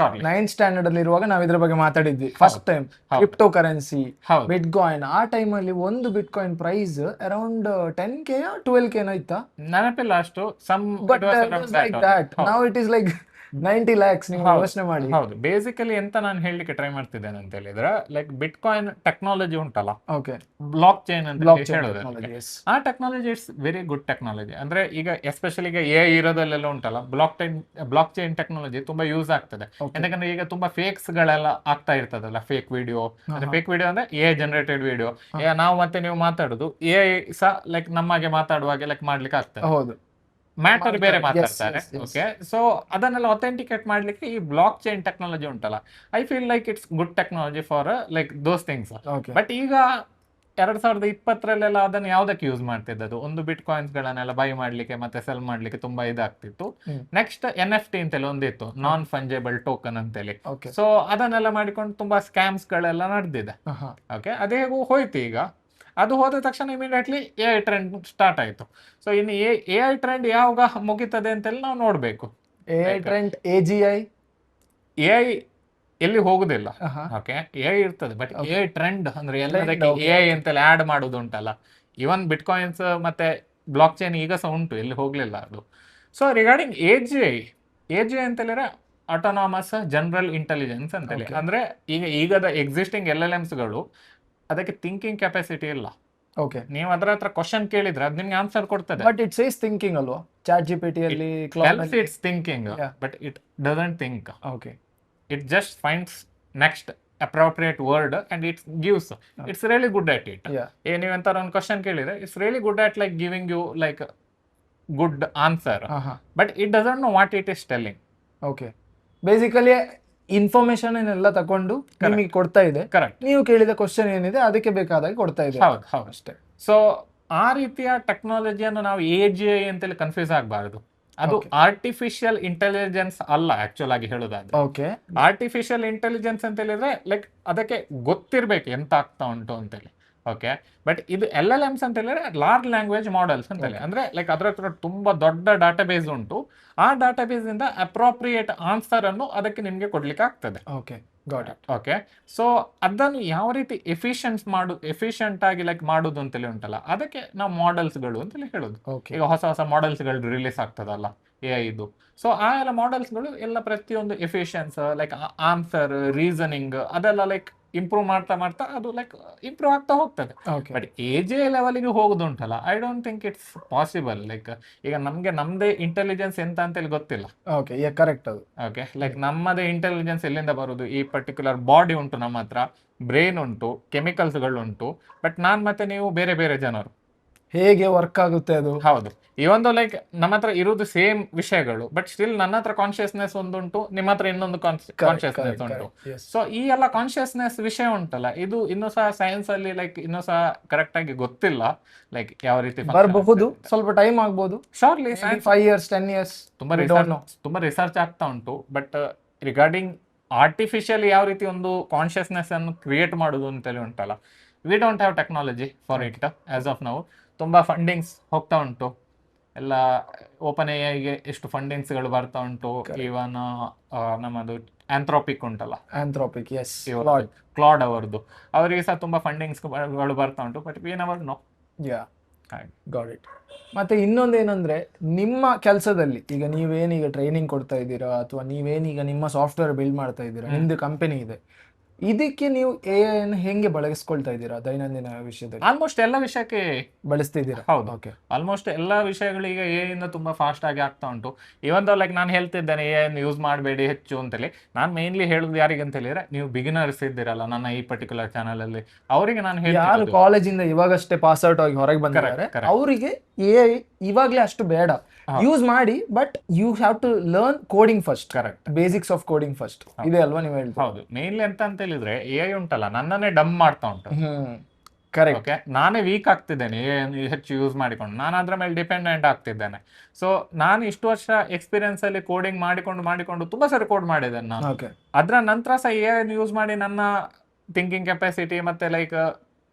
9th standard ಅಲ್ಲಿ ಇರುವಾಗ ನಾವು ಇದ್ರ ಬಗ್ಗೆ ಮಾತಾಡಿದ್ವಿ ಫಸ್ಟ್ ಟೈಮ್. ಕ್ರಿಪ್ಟೋ ಕರೆನ್ಸಿ, ಬಿಟ್ ಕಾಯಿನ್. ಆ ಟೈಮ್ ಅಲ್ಲಿ ಒಂದು ಬಿಟ್ coin price around 10K 12K ಇತ್ತಾ,
ನೆನಪಿಲ್ಲ ಅಷ್ಟು.
Now it is like 90 lakhs. ನೀವು ಯೋಚನೆ ಮಾಡಿ.
ಹೌದು. ಬೇಸಿಕಲಿ ಎಂತ ನಾನು ಹೇಳಲಿಕ್ಕೆ ಟ್ರೈ ಮಾಡ್ತಿದ್ದೇನೆ ಅಂತ ಹೇಳಿದ್ರೆ, ಲೈಕ್ ಬಿಟ್ ಕಾಯಿನ್ ಟೆಕ್ನಾಲಜಿ ಉಂಟಲ್ಲ,
ಓಕೆ,
ಬ್ಲಾಕ್ ಚೈನ್ ಅಂತ ಹೇಳೋದು, ಆ technology it's very good technology. ಅಂದ್ರೆ ಈಗ ಎಸ್ಪೆಷಲಿ ಈಗ AI ಇರೋದಲ್ಲೆಲ್ಲ ಉಂಟಲ್ಲ, ಬ್ಲಾಕ್ ಚೈನ್ ಟೆಕ್ನಾಲಜಿ ತುಂಬಾ ಯೂಸ್ ಆಗ್ತದೆ. ಯಾಕಂದ್ರೆ ಈಗ ತುಂಬಾ ಫೇಕ್ಸ್ ಗಳೆಲ್ಲ ಆಗ್ತಾ ಇರ್ತದಲ್ಲ, ಫೇಕ್ ವಿಡಿಯೋ ಅಂದ್ರೆ AI ಜನರೇಟೆಡ್ ವಿಡಿಯೋ. ನಾವು ಮತ್ತೆ ನೀವು ಮಾತಾಡುದು AI ಸಹ ಲೈಕ್ ನಮಗೆ ಮಾತಾಡುವಾಗೆ ಲೈಕ್ ಮಾಡ್ಲಿಕ್ಕೆ ಆಗ್ತದೆ.
ಹೌದು,
ಮ್ಯಾಟರ್ ಬೇರೆ ಮಾತಾಡ್ತಾರೆ. ಓಕೆ, ಸೊ ಅದನ್ನೆಲ್ಲ ಅಥೆಂಟಿಕೇಟ್ ಮಾಡ್ಲಿಕ್ಕೆ ಈ ಬ್ಲಾಕ್ ಚೈನ್ ಟೆಕ್ನಾಲಜಿ ಉಂಟಲ್ಲ, I feel like it's good technology for like those things. But ಈಗ 2020 ಅದನ್ನು ಯಾವ್ದಕ್ಕೆ ಯೂಸ್ ಮಾಡ್ತಿದ್ದದು? ಒಂದು ಬಿಟ್ ಕಾಯಿನ್ಸ್ ಗಳನ್ನೆಲ್ಲ ಬೈ ಮಾಡ್ಲಿಕ್ಕೆ ಮತ್ತೆ ಸೆಲ್ ಮಾಡ್ಲಿಕ್ಕೆ ತುಂಬಾ ಇದಾಗ್ತಿತ್ತು. ನೆಕ್ಸ್ಟ್ NFT ಅಂತೆಲ್ಲ ಒಂದಿತ್ತು, ನಾನ್ ಫಂಜೇಬಲ್ ಟೋಕನ್ ಅಂತೇಳಿ. ಸೊ ಅದನ್ನೆಲ್ಲ ಮಾಡಿಕೊಂಡು ತುಂಬಾ ಸ್ಕ್ಯಾಮ್ಸ್ ಗಳೆಲ್ಲ ನಡೆದಿದೆ. ಓಕೆ, ಅದೇ ಹೋಯ್ತು. ಈಗ ಅದು ಹೋದ ತಕ್ಷಣ ಇಮಿಡಿಯೇಟ್ಲಿ AI ಟ್ರೆಂಡ್ ಸ್ಟಾರ್ಟ್ ಆಯ್ತು. ಸೊ ಇನ್ನು AI ಟ್ರೆಂಡ್ ಯಾವಾಗ ಮುಗಿತದೆ ಅಂತೆಲ್ಲ ನಾವು ನೋಡ್ಬೇಕು.
AI ಟ್ರೆಂಡ್, AI
ಎಲ್ಲಿ ಹೋಗುದಿಲ್ಲ. ಓಕೆ, AI ಇರ್ತದೆ, ಬಟ್ AI ಟ್ರೆಂಡ್ ಅಂದ್ರೆ ಎಲ್ಲದಕ್ಕೆ AI ಅಂತೆಲ್ಲ ಆಡ್ ಮಾಡೋದು ಉಂಟಲ್ಲ. ಇವನ್ ಬಿಟ್ ಕಾಯಿನ್ಸ್ ಮತ್ತೆ ಬ್ಲಾಕ್ ಚೈನ್ ಈಗ ಸಹ ಉಂಟು, ಎಲ್ಲಿ ಹೋಗ್ಲಿಲ್ಲ ಅದು. ಸೊ ರಿಗಾರ್ಡಿಂಗ್ AGI ಅಂತ ಹೇಳಿದ್ರೆ ಆಟೋನಾಮಸ್ ಜನರಲ್ ಇಂಟೆಲಿಜೆನ್ಸ್ ಅಂತೇಳಿ. ಅಂದ್ರೆ ಈಗದ ಎಕ್ಸಿಸ್ಟಿಂಗ್ LLMsಗಳು ಅದಕ್ಕೆ ಥಿಂಕಿಂಗ್ ಕೆಪಾಸಿಟಿ ಇಲ್ಲ.
ಓಕೆ,
ನೀವು ಅದರ ಹತ್ರ ಕ್ವಶನ್ ಕೇಳಿದ್ರೆ ಅದು ನಿಮ್ಗೆ ಆನ್ಸರ್ ಕೊಡ್ತದೆ.
ಬಟ್ ಇಟ್ ಸೇಸ್ ಥಿಂಕಿಂಗ್ ಅಲ್ವಾ? ಚಾಟ್ GPT ಅಲ್ಲಿ
it's thinking, but it doesn't think.
Okay,
it just finds next appropriate word and it gives. It's really good at it. ನೀವೆಂತ ಒಂದು ಕ್ವಶನ್ ಕೇಳಿದ್ರೆ it's really good at like giving you like good answer, but it doesn't know what it is telling.
Okay, basically information ಎಲ್ಲ ತಕೊಂಡು ನಿಮಗೆ ಕೊಡ್ತಾ ಇದೆ.
ಕರೆಕ್ಟ್.
ನೀವು ಕೇಳಿದ ಕ್ವಶನ್ ಏನಿದೆ ಅದಕ್ಕೆ ಬೇಕಾದಾಗ ಕೊಡ್ತಾ ಇದೆ.
ಹೌದು ಅಷ್ಟೇ. ಸೊ ಆ ರೀತಿಯ ಟೆಕ್ನಾಲಜಿಯನ್ನು ನಾವು AGI ಅಂತೇಳಿ ಕನ್ಫ್ಯೂಸ್ ಆಗಬಾರದು. ಅದು ಆರ್ಟಿಫಿಷಿಯಲ್ ಇಂಟೆಲಿಜೆನ್ಸ್ ಅಲ್ಲ ಆಕ್ಚುಲ್ ಆಗಿ ಹೇಳೋದಾದ್ರೆ.
ಓಕೆ,
ಆರ್ಟಿಫಿಷಿಯಲ್ ಇಂಟೆಲಿಜೆನ್ಸ್ ಅಂತ ಹೇಳಿದ್ರೆ ಲೈಕ್ ಅದಕ್ಕೆ ಗೊತ್ತಿರ್ಬೇಕು ಎಂತ ಆಗ್ತಾ ಉಂಟು ಅಂತೇಳಿ. ಓಕೆ. ಬಟ್ ಇದು LLMs ಅಂತ ಹೇಳಿದ್ರೆ ಲಾರ್ಜ್ ಲ್ಯಾಂಗ್ವೇಜ್ ಮಾಡೆಲ್ಸ್ ಅಂತ ಹೇಳಿ, ಅಂದ್ರೆ ಲೈಕ್ ಅದ್ರ ಹತ್ರ ತುಂಬಾ ದೊಡ್ಡ ಡಾಟಾಬೇಸ್ ಉಂಟು. ಆ ಡಾಟಾಬೇಸ್ ಇಂದ ಅಪ್ರೋಪ್ರಿಯೇಟ್ ಆನ್ಸರ್ ಅನ್ನು ಅದಕ್ಕೆ ನಿಮ್ಗೆ ಕೊಡ್ಲಿಕ್ಕೆ ಆಗ್ತದೆ.
Okay, got it.
Okay. So ಅದನ್ನು ಯಾವ ರೀತಿ ಎಫಿಷಿಯಂಟ್ ಆಗಿ ಲೈಕ್ ಮಾಡುದು ಅಂತೇಳಿ ಉಂಟಲ್ಲ, ಅದಕ್ಕೆ ನಾವು ಮಾಡೆಲ್ಸ್ಗಳು ಅಂತೇಳಿ ಹೇಳೋದು.
ಓಕೆ,
ಈಗ ಹೊಸ ಹೊಸ ಮಾಡೆಲ್ಸ್ಗಳು ರಿಲೀಸ್ ಆಗ್ತದಲ್ಲ AI ಇದು. ಸೊ ಆ ಎಲ್ಲ ಮಾಡೆಲ್ಸ್ಗಳು ಎಲ್ಲ ಪ್ರತಿಯೊಂದು ಎಫಿಷಿಯನ್ಸ್ ಲೈಕ್ ಆನ್ಸರ್, ರೀಸನಿಂಗ್ ಅದೆಲ್ಲ ಲೈಕ್ ಇಂಪ್ರೂವ್ ಮಾಡ್ತಾ ಮಾಡ್ತಾ ಅದು ಲೈಕ್ ಇಂಪ್ರೂವ್ ಆಗ್ತಾ ಹೋಗ್ತದೆ.
ಓಕೆ,
ಬಟ್ AJ ಲೆವೆಲ್ಗೆ ಹೋಗುದುಂಟಲ್ಲ, I don't think it's possible. Like ಈಗ ನಮ್ಗೆ ನಮ್ದೇ ಇಂಟೆಲಿಜೆನ್ಸ್ ಎಂತ ಅಂತೇಳಿ ಗೊತ್ತಿಲ್ಲ.
ಓಕೆ, ಕರೆಕ್ಟ್ ಅದು.
ಓಕೆ, ಲೈಕ್ ನಮ್ಮದೇ ಇಂಟೆಲಿಜೆನ್ಸ್ ಎಲ್ಲಿಂದ ಬರುದು? ಈ ಪರ್ಟಿಕ್ಯುಲರ್ ಬಾಡಿ ಉಂಟು ನಮ್ಮ ಹತ್ರ, ಬ್ರೈನ್ ಉಂಟು, ಕೆಮಿಕಲ್ಸ್ಗಳು ಉಂಟು. ಬಟ್ ನಾನ್ ಮತ್ತೆ ನೀವು ಬೇರೆ ಬೇರೆ ಜನರು,
ಹೇಗೆ ವರ್ಕ್ ಆಗುತ್ತೆ ಅದು?
ಹೌದು. ಈ ಒಂದು ಲೈಕ್ ನಮ್ಮ ಹತ್ರ ಇರುವುದು ಸೇಮ್ ವಿಷಯಗಳು, ಬಟ್ ಸ್ಟಿಲ್ ನನ್ನ ಹತ್ರ ಕಾನ್ಶಿಯಸ್ನೆಸ್ ಒಂದುಂಟು, ನಿಮ್ಮ ಹತ್ರ ಇನ್ನೊಂದು ಕಾನ್ಶಿಯಸ್ನೆಸ್ ಉಂಟು. ಸೊ ಈ ಎಲ್ಲ ಕಾನ್ಶಿಯಸ್ನೆಸ್ ವಿಷಯ ಉಂಟಲ್ಲ, ಇದು ಇನ್ನೂ ಸಹ ಸೈನ್ಸ್ ಅಲ್ಲಿ ಲೈಕ್ ಇನ್ನೂ ಸಹ ಕರೆಕ್ಟ್ ಆಗಿ ಗೊತ್ತಿಲ್ಲ, ಲೈಕ್ ಯಾವ ರೀತಿ
ಬರಬಹುದು, ಸ್ವಲ್ಪ ಟೈಮ್ ಆಗ್ಬೋದು.
ಶೋರ್ಲಿ
5 years 10 years
ತುಂಬಾ ರಿಸರ್ಚ್ ಆಗ್ತಾ ಉಂಟು. ಬಟ್ ರಿಗಾರ್ಡಿಂಗ್ ಆರ್ಟಿಫಿಷಿಯಲ್ ಯಾವ ರೀತಿ ಒಂದು ಕಾನ್ಶಿಯಸ್ನೆಸ್ ಅನ್ನು ಕ್ರಿಯೇಟ್ ಮಾಡುದು ಅಂತೇಳಿ ಉಂಟಲ್ಲ, we don't have technology for it as of now. ತುಂಬಾ ಫಂಡಿಂಗ್ಸ್ ಹೋಗ್ತಾ ಉಂಟು ಎಲ್ಲ. ಓಪನ್ AI ಎಷ್ಟು ಫಂಡಿಂಗ್ಸ್ಗಳು ಬರ್ತಾ ಉಂಟು. ಇವನ್ ನಮ್ಮದು ಆಂಥ್ರೋಪಿಕ್ ಉಂಟಲ್ಲ,
ಆಂಥ್ರೋಪಿಕ್, ಎಸ್,
ಕ್ಲಾಡ್ ಅವರದ್ದು, ಅವರಿಗೆ ಸಹ ತುಂಬಾ ಫಂಡಿಂಗ್ಸ್ಗಳು ಬರ್ತಾ ಉಂಟು. But we never know.
Yeah, got it. ಮತ್ತೆ ಇನ್ನೊಂದು ಏನಂದ್ರೆ, ನಿಮ್ಮ ಕೆಲಸದಲ್ಲಿ ಈಗ ನೀವೇನೀಗ ಟ್ರೈನಿಂಗ್ ಕೊಡ್ತಾ ಇದ್ದೀರಾ, ಅಥವಾ ನೀವೇನೀಗ ನಿಮ್ಮ ಸಾಫ್ಟ್ವೇರ್ ಬಿಲ್ಡ್ ಮಾಡ್ತಾ ಇದ್ದೀರಾ, ನಿಮ್ದು ಕಂಪನಿ ಇದೆ, ಇದಕ್ಕೆ ನೀವು AI ಅನ್ನು ಹೆಂಗೆ ಬಳಸ್ಕೊಳ್ತಾ ಇದ್ದೀರಾ ದೈನಂದಿನ ವಿಷಯದಲ್ಲಿ?
ಆಲ್ಮೋಸ್ಟ್ ಎಲ್ಲ ವಿಷಯಕ್ಕೆ
ಬಳಸ್ತಿದ್ದೀರಾ?
ಹೌದು.
ಓಕೆ,
ಆಲ್ಮೋಸ್ಟ್ ಎಲ್ಲ ವಿಷಯಗಳಿಗೆ AI ಇಂದ ತುಂಬಾ ಫಾಸ್ಟ್ ಆಗಿ ಆಗ್ತಾ ಉಂಟು. ಇವನ್ ಲೈಕ್ ನಾನು ಹೇಳ್ತಿದ್ದೇನೆ AI ಅನ್ನು ಯೂಸ್ ಮಾಡಬೇಡಿ ಹೆಚ್ಚು ಅಂತೇಳಿ. ನಾನು ಮೇನ್ಲಿ ಹೇಳುದು ಯಾರಿಗೆ ಅಂತ ಹೇಳಿದ್ರೆ, ನೀವು ಬಿಗಿನರ್ಸ್ ಇದ್ದೀರಲ್ಲ ನನ್ನ ಈ ಪರ್ಟಿಕ್ಯುಲರ್ ಚಾನಲ್ ಅಲ್ಲಿ, ಅವರಿಗೆ ನಾನು
ಯಾರು
ಹೇಳ್ತೀನಿ,
ಕಾಲೇಜಿಂದ ಇವಾಗಷ್ಟೇ ಪಾಸ್ ಔಟ್ ಆಗಿ ಹೊರಗೆ ಬಂದಿದ್ದಾರೆ, ಅವರಿಗೆ AI ಇವಾಗ್ಲೇ ಅಷ್ಟು ಬೇಡ, ಯೂಸ್ ಮಾಡಿ, but you have to learn coding first. Correct, basics of coding first ಇದೆ ಅಲ್ವಾ ನೀವು ಹೇಳ್ತೀವಿ?
ಹೌದು. ಮೇನ್ಲಿ ಅಂತ ಹೇಳಿದ್ರೆ AI ಉಂಟಲ್ಲ ನನ್ನನ್ನೇ ಡಮ್ ಮಾಡ್ತಾ ಉಂಟು.
ಕರೆಕ್ಟ್.
ಓಕೆ, ನಾನೇ ವೀಕ್ ಆಗ್ತಿದ್ದೇನೆ AI ಹೆಚ್ಚು ಯೂಸ್ ಮಾಡಿಕೊಂಡು, ನಾನು ಅದ್ರ ಮೇಲೆ ಡಿಪೆಂಡೆಂಟ್ ಆಗ್ತಿದ್ದೇನೆ. ಸೊ ನಾನು ಇಷ್ಟು ವರ್ಷ ಎಕ್ಸ್ಪೀರಿಯನ್ಸ್ ಅಲ್ಲಿ ಕೋಡಿಂಗ್ ಮಾಡಿಕೊಂಡು ತುಂಬಾ ಸರಿ ಕೋಡ್ ಮಾಡಿದ್ದೇನೆ ನಾನು.
ಓಕೆ,
ಅದ್ರ ನಂತರ ಸಹ AI ಯೂಸ್ ಮಾಡಿ ನನ್ನ ಥಿಂಕಿಂಗ್ ಕೆಪಾಸಿಟಿ ಮತ್ತೆ ಲೈಕ್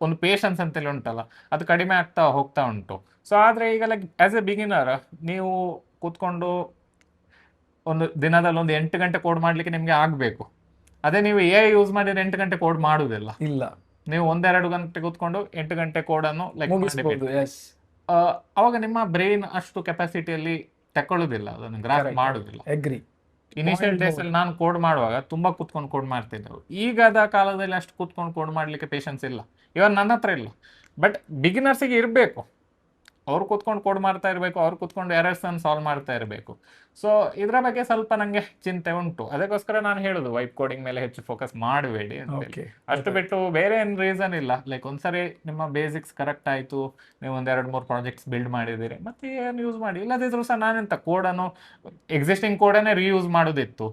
ಒಂದು ಪೇಷನ್ಸ್ ಅಂತೇಳಿ ಉಂಟಲ್ಲ, ಅದು ಕಡಿಮೆ ಆಗ್ತಾ ಹೋಗ್ತಾ ಉಂಟು. ಸೊ ಆದ್ರೆ ಈಗ ಲೈಕ್ ಆಸ್ ಎ ಬಿಗಿನರ್ ನೀವು ಕೂತ್ಕೊಂಡು ಒಂದು ದಿನದಲ್ಲಿ ಒಂದು 8 ಗಂಟೆ ಕೋಡ್ ಮಾಡ್ಲಿಕ್ಕೆ ನಿಮ್ಗೆ ಆಗ್ಬೇಕು. ಅದೇ ನೀವು AI ಯೂಸ್ ಮಾಡಿದ್ರೆ 8 ಗಂಟೆ ಕೋಡ್ ಮಾಡುವುದಿಲ್ಲ.
ಇಲ್ಲ,
ನೀವು 1-2 ಗಂಟೆ ಕೂತ್ಕೊಂಡು 8 ಗಂಟೆ ಕೋಡನ್ನು ಲೈಕ್
ಮುಗಿಸಬಹುದು. ಎಸ್,
ಅವಾಗ ನಿಮ್ಮ ಬ್ರೈನ್ ಅಷ್ಟು ಕೆಪಾಸಿಟಿಯಲ್ಲಿ ತಕೊಳ್ಳುದಿಲ್ಲ, ಅದನ್ನು ಗ್ರಾಫ್ ಮಾಡುದಿಲ್ಲ.
ಅಗ್ರಿ.
ಇನಿಷಿಯಲ್ ಡೇಸ್ ಅಲ್ಲಿ ನಾನು ಕೋಡ್ ಮಾಡುವಾಗ ತುಂಬಾ ಕೂತ್ಕೊಂಡು ಕೋಡ್ ಮಾಡ್ತಿದ್ದೆವು. ಈಗದ ಕಾಲದಲ್ಲಿ ಅಷ್ಟು ಕೂತ್ಕೊಂಡು ಕೋಡ್ ಮಾಡ್ಲಿಕ್ಕೆ ಪೇಷನ್ಸ್ ಇಲ್ಲ, ಇವನ್ ನನ್ನ ಹತ್ರ ಇಲ್ಲ. ಬಟ್ ಬಿಗಿನರ್ಸಿಗೆ ಇರಬೇಕು, ಅವ್ರು ಕೂತ್ಕೊಂಡು ಕೋಡ್ ಮಾಡ್ತಾ ಇರಬೇಕು, ಅವ್ರು ಕೂತ್ಕೊಂಡು ಎರರ್ಸ್ ಅನ್ನು ಸಾಲ್ವ್ ಮಾಡ್ತಾ ಇರಬೇಕು. ಸೊ ಇದರ ಬಗ್ಗೆ ಸ್ವಲ್ಪ ನಂಗೆ ಚಿಂತೆ ಉಂಟು. ಅದಕ್ಕೋಸ್ಕರ ನಾನು ಹೇಳುದು ವೈಪ್ ಕೋಡಿಂಗ್ ಮೇಲೆ ಹೆಚ್ಚು ಫೋಕಸ್ ಮಾಡಬೇಡಿ ಅಂತ ಹೇಳಿ. ಅಷ್ಟು ಬಿಟ್ಟು ಬೇರೆ ಏನು ರೀಸನ್ ಇಲ್ಲ. ಲೈಕ್ ಒಂದ್ಸರಿ ನಿಮ್ಮ ಬೇಸಿಕ್ಸ್ ಕರೆಕ್ಟ್ ಆಯ್ತು, ನೀವು 1-2-3 ಪ್ರಾಜೆಕ್ಟ್ಸ್ ಬಿಲ್ಡ್ ಮಾಡಿದಿರಿ, ಮತ್ತೆ ಏನು ಯೂಸ್ ಮಾಡಿ. ಇಲ್ಲದಿದ್ರು ಸಹ ನಾನೆಂತ ಕೋಡನ್ನು ಎಕ್ಸಿಸ್ಟಿಂಗ್ ಕೋಡನ್ನೇ ರೀಯೂಸ್ ಮಾಡೋದಿತ್ತು,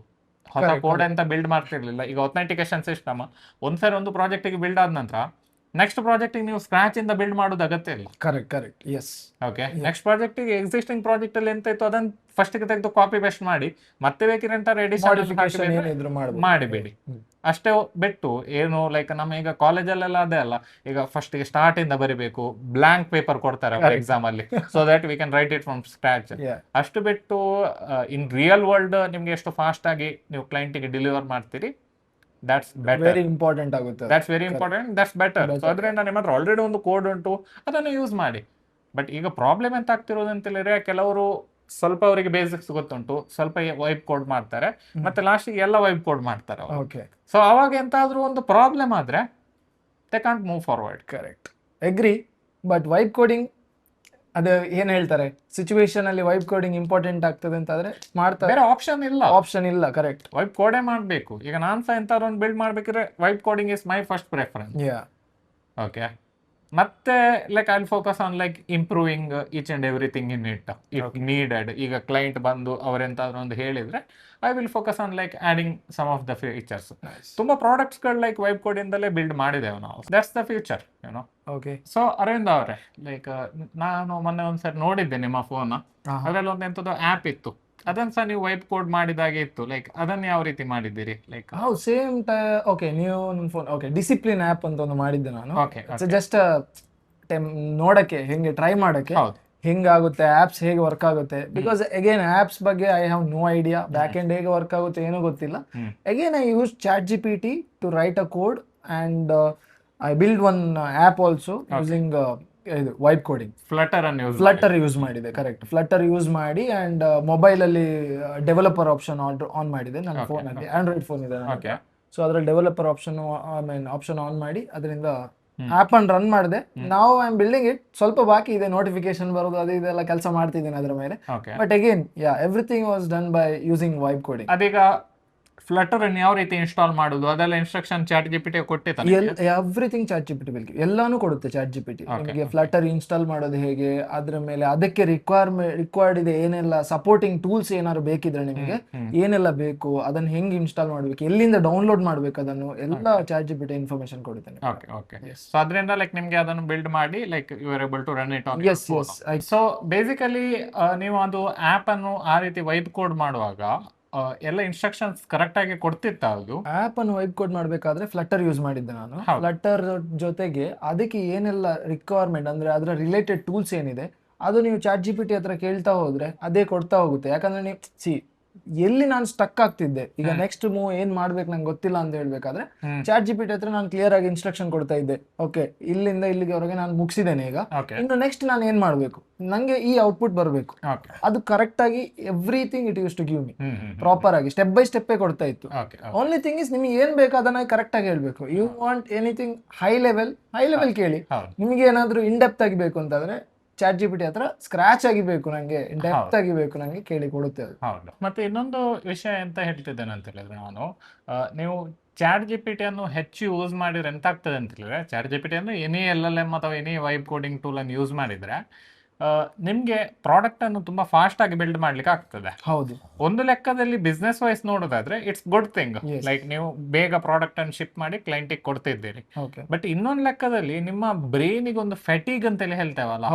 ಹೊಸ ಕೋಡ್ ಅಂತ ಬಿಲ್ಡ್ ಮಾಡ್ತಿರ್ಲಿಲ್ಲ. ಈಗ ಅಥೆಂಟಿಕೇಶನ್ ಸಿಸ್ಟಮ್ ಒಂದ್ಸರಿ ಒಂದು ಪ್ರಾಜೆಕ್ಟಿಗೆ ಬಿಲ್ಡ್ ಆದ ನಂತರ ನೆಕ್ಸ್ಟ್ ಪ್ರಾಜೆಕ್ಟ್ ನೀವು ಸ್ಕ್ರಾಚ್ ಇಂದ ಬಿಲ್ಡ್ ಮಾಡೋದು ಅಗತ್ಯ ಇಲ್ಲ.
Correct, yes.
Okay, next project existing project ಅಲ್ಲಿ ಎಂತ ಇತ್ತು ಅದನ್ನ ಫಸ್ಟ್ ಗೆ ತೆಗೆದು ಕಾಪಿ ಪೇಸ್ಟ್ ಮಾಡಿ ಮತ್ತೆ ಬೇಕಿರಂತ ಮಾಡಿಬೇಡಿ. ಅಷ್ಟೇ ಬಿಟ್ಟು ಏನು ಲೈಕ್ ನಮ್ಮ ಈಗ ಕಾಲೇಜಲ್ಲೆಲ್ಲ ಅದೇ ಅಲ್ಲ, ಈಗ ಫಸ್ಟ್ ಗೆ ಸ್ಟಾರ್ಟ್ ಇಂದ ಬರಿಬೇಕು, ಬ್ಲಾಂಕ್ ಪೇಪರ್ ಕೊಡ್ತಾರೆ ಎಕ್ಸಾಮ್ ಅಲ್ಲಿ, so that we can write it from scratch. ಅಷ್ಟು ಬಿಟ್ಟು ಇನ್ ರಿಯಲ್ ವರ್ಲ್ಡ್ ನಿಮ್ಗೆ ಎಷ್ಟು ಫಾಸ್ಟ್ ಆಗಿ ನೀವು ಕ್ಲೈಂಟ್ ಗೆ ಡೆಲಿವರ್ ಮಾಡ್ತೀರಿ, that's better.
Very important ಆಗುತ್ತೆ.
That's very important. That's better. So ಅದರಿಂದ ನಿಮ್ಮ ಹತ್ರ ಆಲ್ರೆಡಿ ಒಂದು ಕೋಡ್ ಉಂಟು, ಅದನ್ನು ಯೂಸ್ ಮಾಡಿ. ಬಟ್ ಈಗ ಪ್ರಾಬ್ಲಮ್ ಎಂತ ಆಗ್ತಿರೋದು ಅಂತ ಹೇಳಿದ್ರೆ, ಕೆಲವರು ಸ್ವಲ್ಪ ಅವರಿಗೆ ಬೇಸಿಕ್ಸ್ ಗೊತ್ತುಂಟು, ಸ್ವಲ್ಪ ವೈಬ್ ಕೋಡ್ ಮಾಡ್ತಾರೆ, ಮತ್ತೆ ಲಾಸ್ಟಿಗೆ ಎಲ್ಲ ವೈಬ್ ಕೋಡ್ ಮಾಡ್ತಾರೆ.
ಓಕೆ,
ಸೊ ಅವಾಗ ಎಂತಾದ್ರೂ ಒಂದು ಪ್ರಾಬ್ಲಮ್ ಆದ್ರೆ they can't move forward.
Correct, agri. But vibe coding ಅದು ಏನ್ ಹೇಳ್ತಾರೆ, ಸಿಚುವೇಶನ್ ಅಲ್ಲಿ ವೈಬ್ ಕೋಡಿಂಗ್ ಇಂಪಾರ್ಟೆಂಟ್ ಆಗ್ತದೆ ಅಂತ ಆದ್ರೆ ಮಾಡ್ತಾರೆ, ಬೇರೆ ಆಪ್ಷನ್ ಇಲ್ಲ. ಕರೆಕ್ಟ್,
ವೈಬ್ ಕೋಡೇ ಮಾಡ್ಬೇಕು. ಈಗ ನಾನ್ ಸಹ ಎಂತಾದ್ರು ಒಂದು ಬಿಲ್ಡ್ ಮಾಡ್ಬೇಕಿದ್ರೆ vibe coding is my first preference. Okay, ಮತ್ತೆ like I will focus on like improving each and everything in it if needed. ಈಗ ಕ್ಲೈಂಟ್ ಬಂದು ಅವರೆಂತಾದ್ರು ಒಂದು ಹೇಳಿದ್ರೆ I will focus on like adding some of the features. ತುಂಬಾ ಪ್ರಾಡಕ್ಟ್ಸ್ ಗಳು ಲೈಕ್ ವೈಬ್ ಕೋಡ್ ಇಂದಲೇ ಬಿಲ್ಡ್ ಮಾಡಿದ್ದೇವೆ ನಾವು. That's the future, you know.
Okay,
so Aravind ಅವರೇ, ಲೈಕ್ ನಾನು ಮೊನ್ನೆ ಒಂದ್ಸರಿ ನೋಡಿದ್ದೆ ನಿಮ್ಮ ಫೋನ್, ಅದರಲ್ಲಿ ಒಂದು ಎಂತದ್ದು ಆ್ಯಪ್ ಇತ್ತು, ಅದನ್ನ ಸಹ ನೀವು ವೈಪ್ ಕೋಡ್ ಮಾಡಿದಾಗೆ ಇತ್ತು, ಲೈಕ್ ಅದನ್ನ ಯಾವ ರೀತಿ ಮಾಡಿದ್ದೀರಿ? ಲೈಕ್
ಹೌದು ಸೇಮ್ ಓಕೆ ನೀವು ನನ್ನ ಫೋನ್ ಓಕೆ ಡಿಸಿಪ್ಲಿನ್ ಆ್ಯಪ್ ಅಂತ ಒಂದು ಮಾಡಿದ್ದೆ ನಾನು.
ಓಕೆ
ಇಟ್ಸ್ ಜಸ್ಟ್ ನೋಡಕ್ಕೆ ಹೆಂಗೆ ಟ್ರೈ ಮಾಡಕ್ಕೆ
ಹೌದು
ಹೆಂಗಾಗುತ್ತೆ ಆ್ಯಪ್ಸ್ ಹೇಗೆ ವರ್ಕ್ ಆಗುತ್ತೆ. ಬಿಕಾಸ್ ಅಗೇನ್ ಆ್ಯಪ್ಸ್ ಬಗ್ಗೆ I have no idea, back end ಹೇಗೆ ವರ್ಕ್ ಆಗುತ್ತೆ ಏನೂ ಗೊತ್ತಿಲ್ಲ. Again I use ChatGPT to write a code and I build one app also using ಇದು ವೈಪ್ ಕೋಡಿಂಗ್. ಫ್ಲಟರ್ ಯೂಸ್ ಮಾಡಿದೆ, ಕರೆಕ್ಟ್. ಫ್ಲಟರ್ ಯೂಸ್ ಮಾಡಿ ಆ್ಯಂಡ್ ಮೊಬೈಲಲ್ಲಿ ಡೆವಲಪರ್ ಆಪ್ಷನ್ ಆನ್ ಮಾಡಿದೆ ನನ್ನ ಫೋನಲ್ಲಿ. ಆಂಡ್ರಾಯ್ಡ್ ಫೋನ್ ಇದೆ ನನಗೆ. ಸೊ ಅದರಲ್ಲಿ ಡೆವಲಪರ್ ಆಪ್ಷನ್ ಆನ್ ಮಾಡಿ ಅದರಿಂದ ಆ್ಯಪ್ ಅನ್ನು ರನ್ ಮಾಡಿದೆ. ನಾವು ಐ ಆಮ್ ಬಿಲ್ಡಿಂಗ್ ಇಟ್, ಸ್ವಲ್ಪ ಬಾಕಿ ಇದೆ, ನೋಟಿಫಿಕೇಶನ್ ಬರೋದು ಅದು ಇದೆಲ್ಲ ಕೆಲಸ ಮಾಡ್ತಿದ್ದೀನಿ ಅದರ ಮೇಲೆ. But again everything was done by using wipe coding.
ಅದೀಗ ಫ್ಲಟರ್ ಅನ್ನು ಯಾವ ರೀತಿ ಇನ್ಸ್ಟಾಲ್ ಮಾಡುದು ಅದೆಲ್ಲ ಇನ್ಸ್ಟ್ರಕ್ಷನ್ ChatGPT ಕೊಟ್ಟಿತ್ತು?
ಎವ್ರಿಥಿಂಗ್ ChatGPT ಎಲ್ಲಾನು ಕೊಡುತ್ತೆ ChatGPT ನಿಮಗೆ. ಫ್ಲಟರ್ ಇನ್ಸ್ಟಾಲ್ ಮಾಡೋದು ಹೇಗೆ, ಅದ್ರ ಮೇಲೆ ಅದಕ್ಕೆ ರಿಕ್ವೈರ್ಡ್ ಇದೆ ಏನೆಲ್ಲ ಸಪೋರ್ಟಿಂಗ್ ಟೂಲ್ಸ್ ಏನಾದ್ರು ಬೇಕಿದ್ರೆ ನಿಮಗೆ ಏನೆಲ್ಲ ಬೇಕು, ಅದನ್ನ ಹೆಂಗ್ ಇನ್ಸ್ಟಾಲ್ ಮಾಡ್ಬೇಕು, ಎಲ್ಲಿಂದ ಡೌನ್ಲೋಡ್ ಮಾಡ್ಬೇಕು, ಅದನ್ನು ಎಲ್ಲ ChatGPT ಇನ್ಫಾರ್ಮೇಶನ್ ಕೊಡುತ್ತೆ.
ಸೊ ಅದರಿಂದ ಲೈಕ್ ನಿಮ್ಗೆ ಅದನ್ನು ಬಿಲ್ಡ್ ಮಾಡಿ like you are able to run it on.
Yes yes.
So basically ನೀವು ಒಂದು ಆಪ್ ಅನ್ನು ಆ ರೀತಿ ವೈಪ್ ಕೋಡ್ ಮಾಡುವಾಗ ಎಲ್ಲ ಇನ್ಸ್ಟ್ರಕ್ಷನ್ಸ್ ಕರೆಕ್ಟ್ ಆಗಿ ಕೊಡ್ತಿತ್ತ? ಅದು
ಆಪ್ ಅನ್ನು ವೈಪ್ ಕೋಡ್ ಮಾಡಬೇಕಾದ್ರೆ ಫ್ಲಟರ್ ಯೂಸ್ ಮಾಡಿದ್ದೆ ನಾನು. ಫ್ಲಟರ್ ಜೊತೆಗೆ ಅದಕ್ಕೆ ಏನೆಲ್ಲ ರಿಕ್ವೈರ್ಮೆಂಟ್ ಅಂದ್ರೆ ಅದರ ರಿಲೇಟೆಡ್ ಟೂಲ್ಸ್ ಏನಿದೆ ಅದು ನೀವು ChatGPT ಹತ್ರ ಕೇಳ್ತಾ ಹೋದ್ರೆ ಅದೇ ಕೊಡ್ತಾ ಹೋಗುತ್ತೆ. ಯಾಕಂದ್ರೆ ನೀವು ಎಲ್ಲಿ ನಾನು ಸ್ಟಕ್ ಆಗ್ತಿದ್ದೆ, ಈಗ ನೆಕ್ಸ್ಟ್ ಮೂವ್ ಏನ್ ಮಾಡ್ಬೇಕು ನಂಗೆ ಗೊತ್ತಿಲ್ಲ ಅಂತ ಹೇಳ್ಬೇಕಾದ್ರೆ ChatGPT ಹತ್ರ ನಾನು ಕ್ಲಿಯರ್ ಆಗಿ ಇನ್ಸ್ಟ್ರಕ್ಷನ್ ಕೊಡ್ತಾ ಇದ್ದೆ. ಓಕೆ ಇಲ್ಲಿಂದ ಇಲ್ಲಿಗೆವರೆಗೆ ನಾನು ಮುಗಿಸಿದ್ದೇನೆ, ಈಗ ಇನ್ನು ನೆಕ್ಸ್ಟ್ ನಾನು ಏನ್ ಮಾಡ್ಬೇಕು, ನಂಗೆ ಈ ಔಟ್ಪುಟ್ ಬರಬೇಕು, ಅದು ಕರೆಕ್ಟ್ ಆಗಿ everything it use to give me proper ಆಗಿ ಸ್ಟೆಪ್ ಬೈ ಸ್ಟೆಪ್ ಕೊಡ್ತಾ ಇತ್ತು. ಓನ್ಲಿ ಥಿಂಗ್ ಇಸ್ ನಿಮಗೆ ಏನ್ ಬೇಕು ಅದನ್ನ ಕರೆಕ್ಟ್ ಆಗಿ ಹೇಳ್ಬೇಕು. You want anything high level ಕೇಳಿ, ನಿಮಗೆ ಏನಾದ್ರು ಇನ್ ಡೆಪ್ತ್ ಆಗಿ ಬೇಕು ಅಂತಂದ್ರೆ ChatGPT ಹತ್ರ ಸ್ಕ್ರಾಚ್ ಆಗಿಬೇಕು, ನಂಗೆ ಡೆಪ್ತ್ ಆಗಿಬೇಕು, ನಂಗೆ ಕೇಳಿ ಕೊಡುತ್ತೆ ಅದು.
ಹೌದು. ಮತ್ತೆ ಇನ್ನೊಂದು ವಿಷಯ ಎಂತ ಹೇಳ್ತಿದ್ದೇನೆ ಅಂತ ಹೇಳಿದ್ರೆ ನಾನು, ನೀವು ChatGPT ಅನ್ನು ಹೆಚ್ಚು ಯೂಸ್ ಮಾಡಿದ್ರೆ ಎಂತ ಆಗ್ತದೆ ಅಂತ ಹೇಳಿದ್ರೆ, ChatGPT ಅಂದ್ರೆ ಎನಿ LLM ಅಥವಾ ಎನಿ ವೈಬ್ ಕೋಡಿಂಗ್ ಟೂಲ್ ಅನ್ನು ಯೂಸ್ ಮಾಡಿದ್ರೆ ನಿಮ್ಗೆ ಪ್ರಾಡಕ್ಟ್ ಅನ್ನು ತುಂಬಾ ಫಾಸ್ಟ್ ಆಗಿ ಬಿಲ್ಡ್ ಮಾಡ್ಲಿಕ್ಕೆ ಆಗ್ತದೆ.
ಹೌದು.
ಒಂದು ಲೆಕ್ಕದಲ್ಲಿ ಬಿಸ್ನೆಸ್ ವೈಸ್ ನೋಡೋದಾದ್ರೆ ಇಟ್ಸ್ ಗುಡ್ ಥಿಂಗ್, ಲೈಕ್ ನೀವು ಬೇಗ ಪ್ರಾಡಕ್ಟ್ ಅನ್ನು ಶಿಪ್ ಮಾಡಿ ಕ್ಲೈಂಟಿಗೆ ಕೊಡ್ತಿದ್ದೀರಿ. ಬಟ್ ಇನ್ನೊಂದು ಲೆಕ್ಕದಲ್ಲಿ ನಿಮ್ಮ ಬ್ರೈನಿಗೆ ಒಂದು ಫೆಟಿಗ್ ಅಂತೇಳಿ ಹೇಳ್ತೇವಲ್ಲ,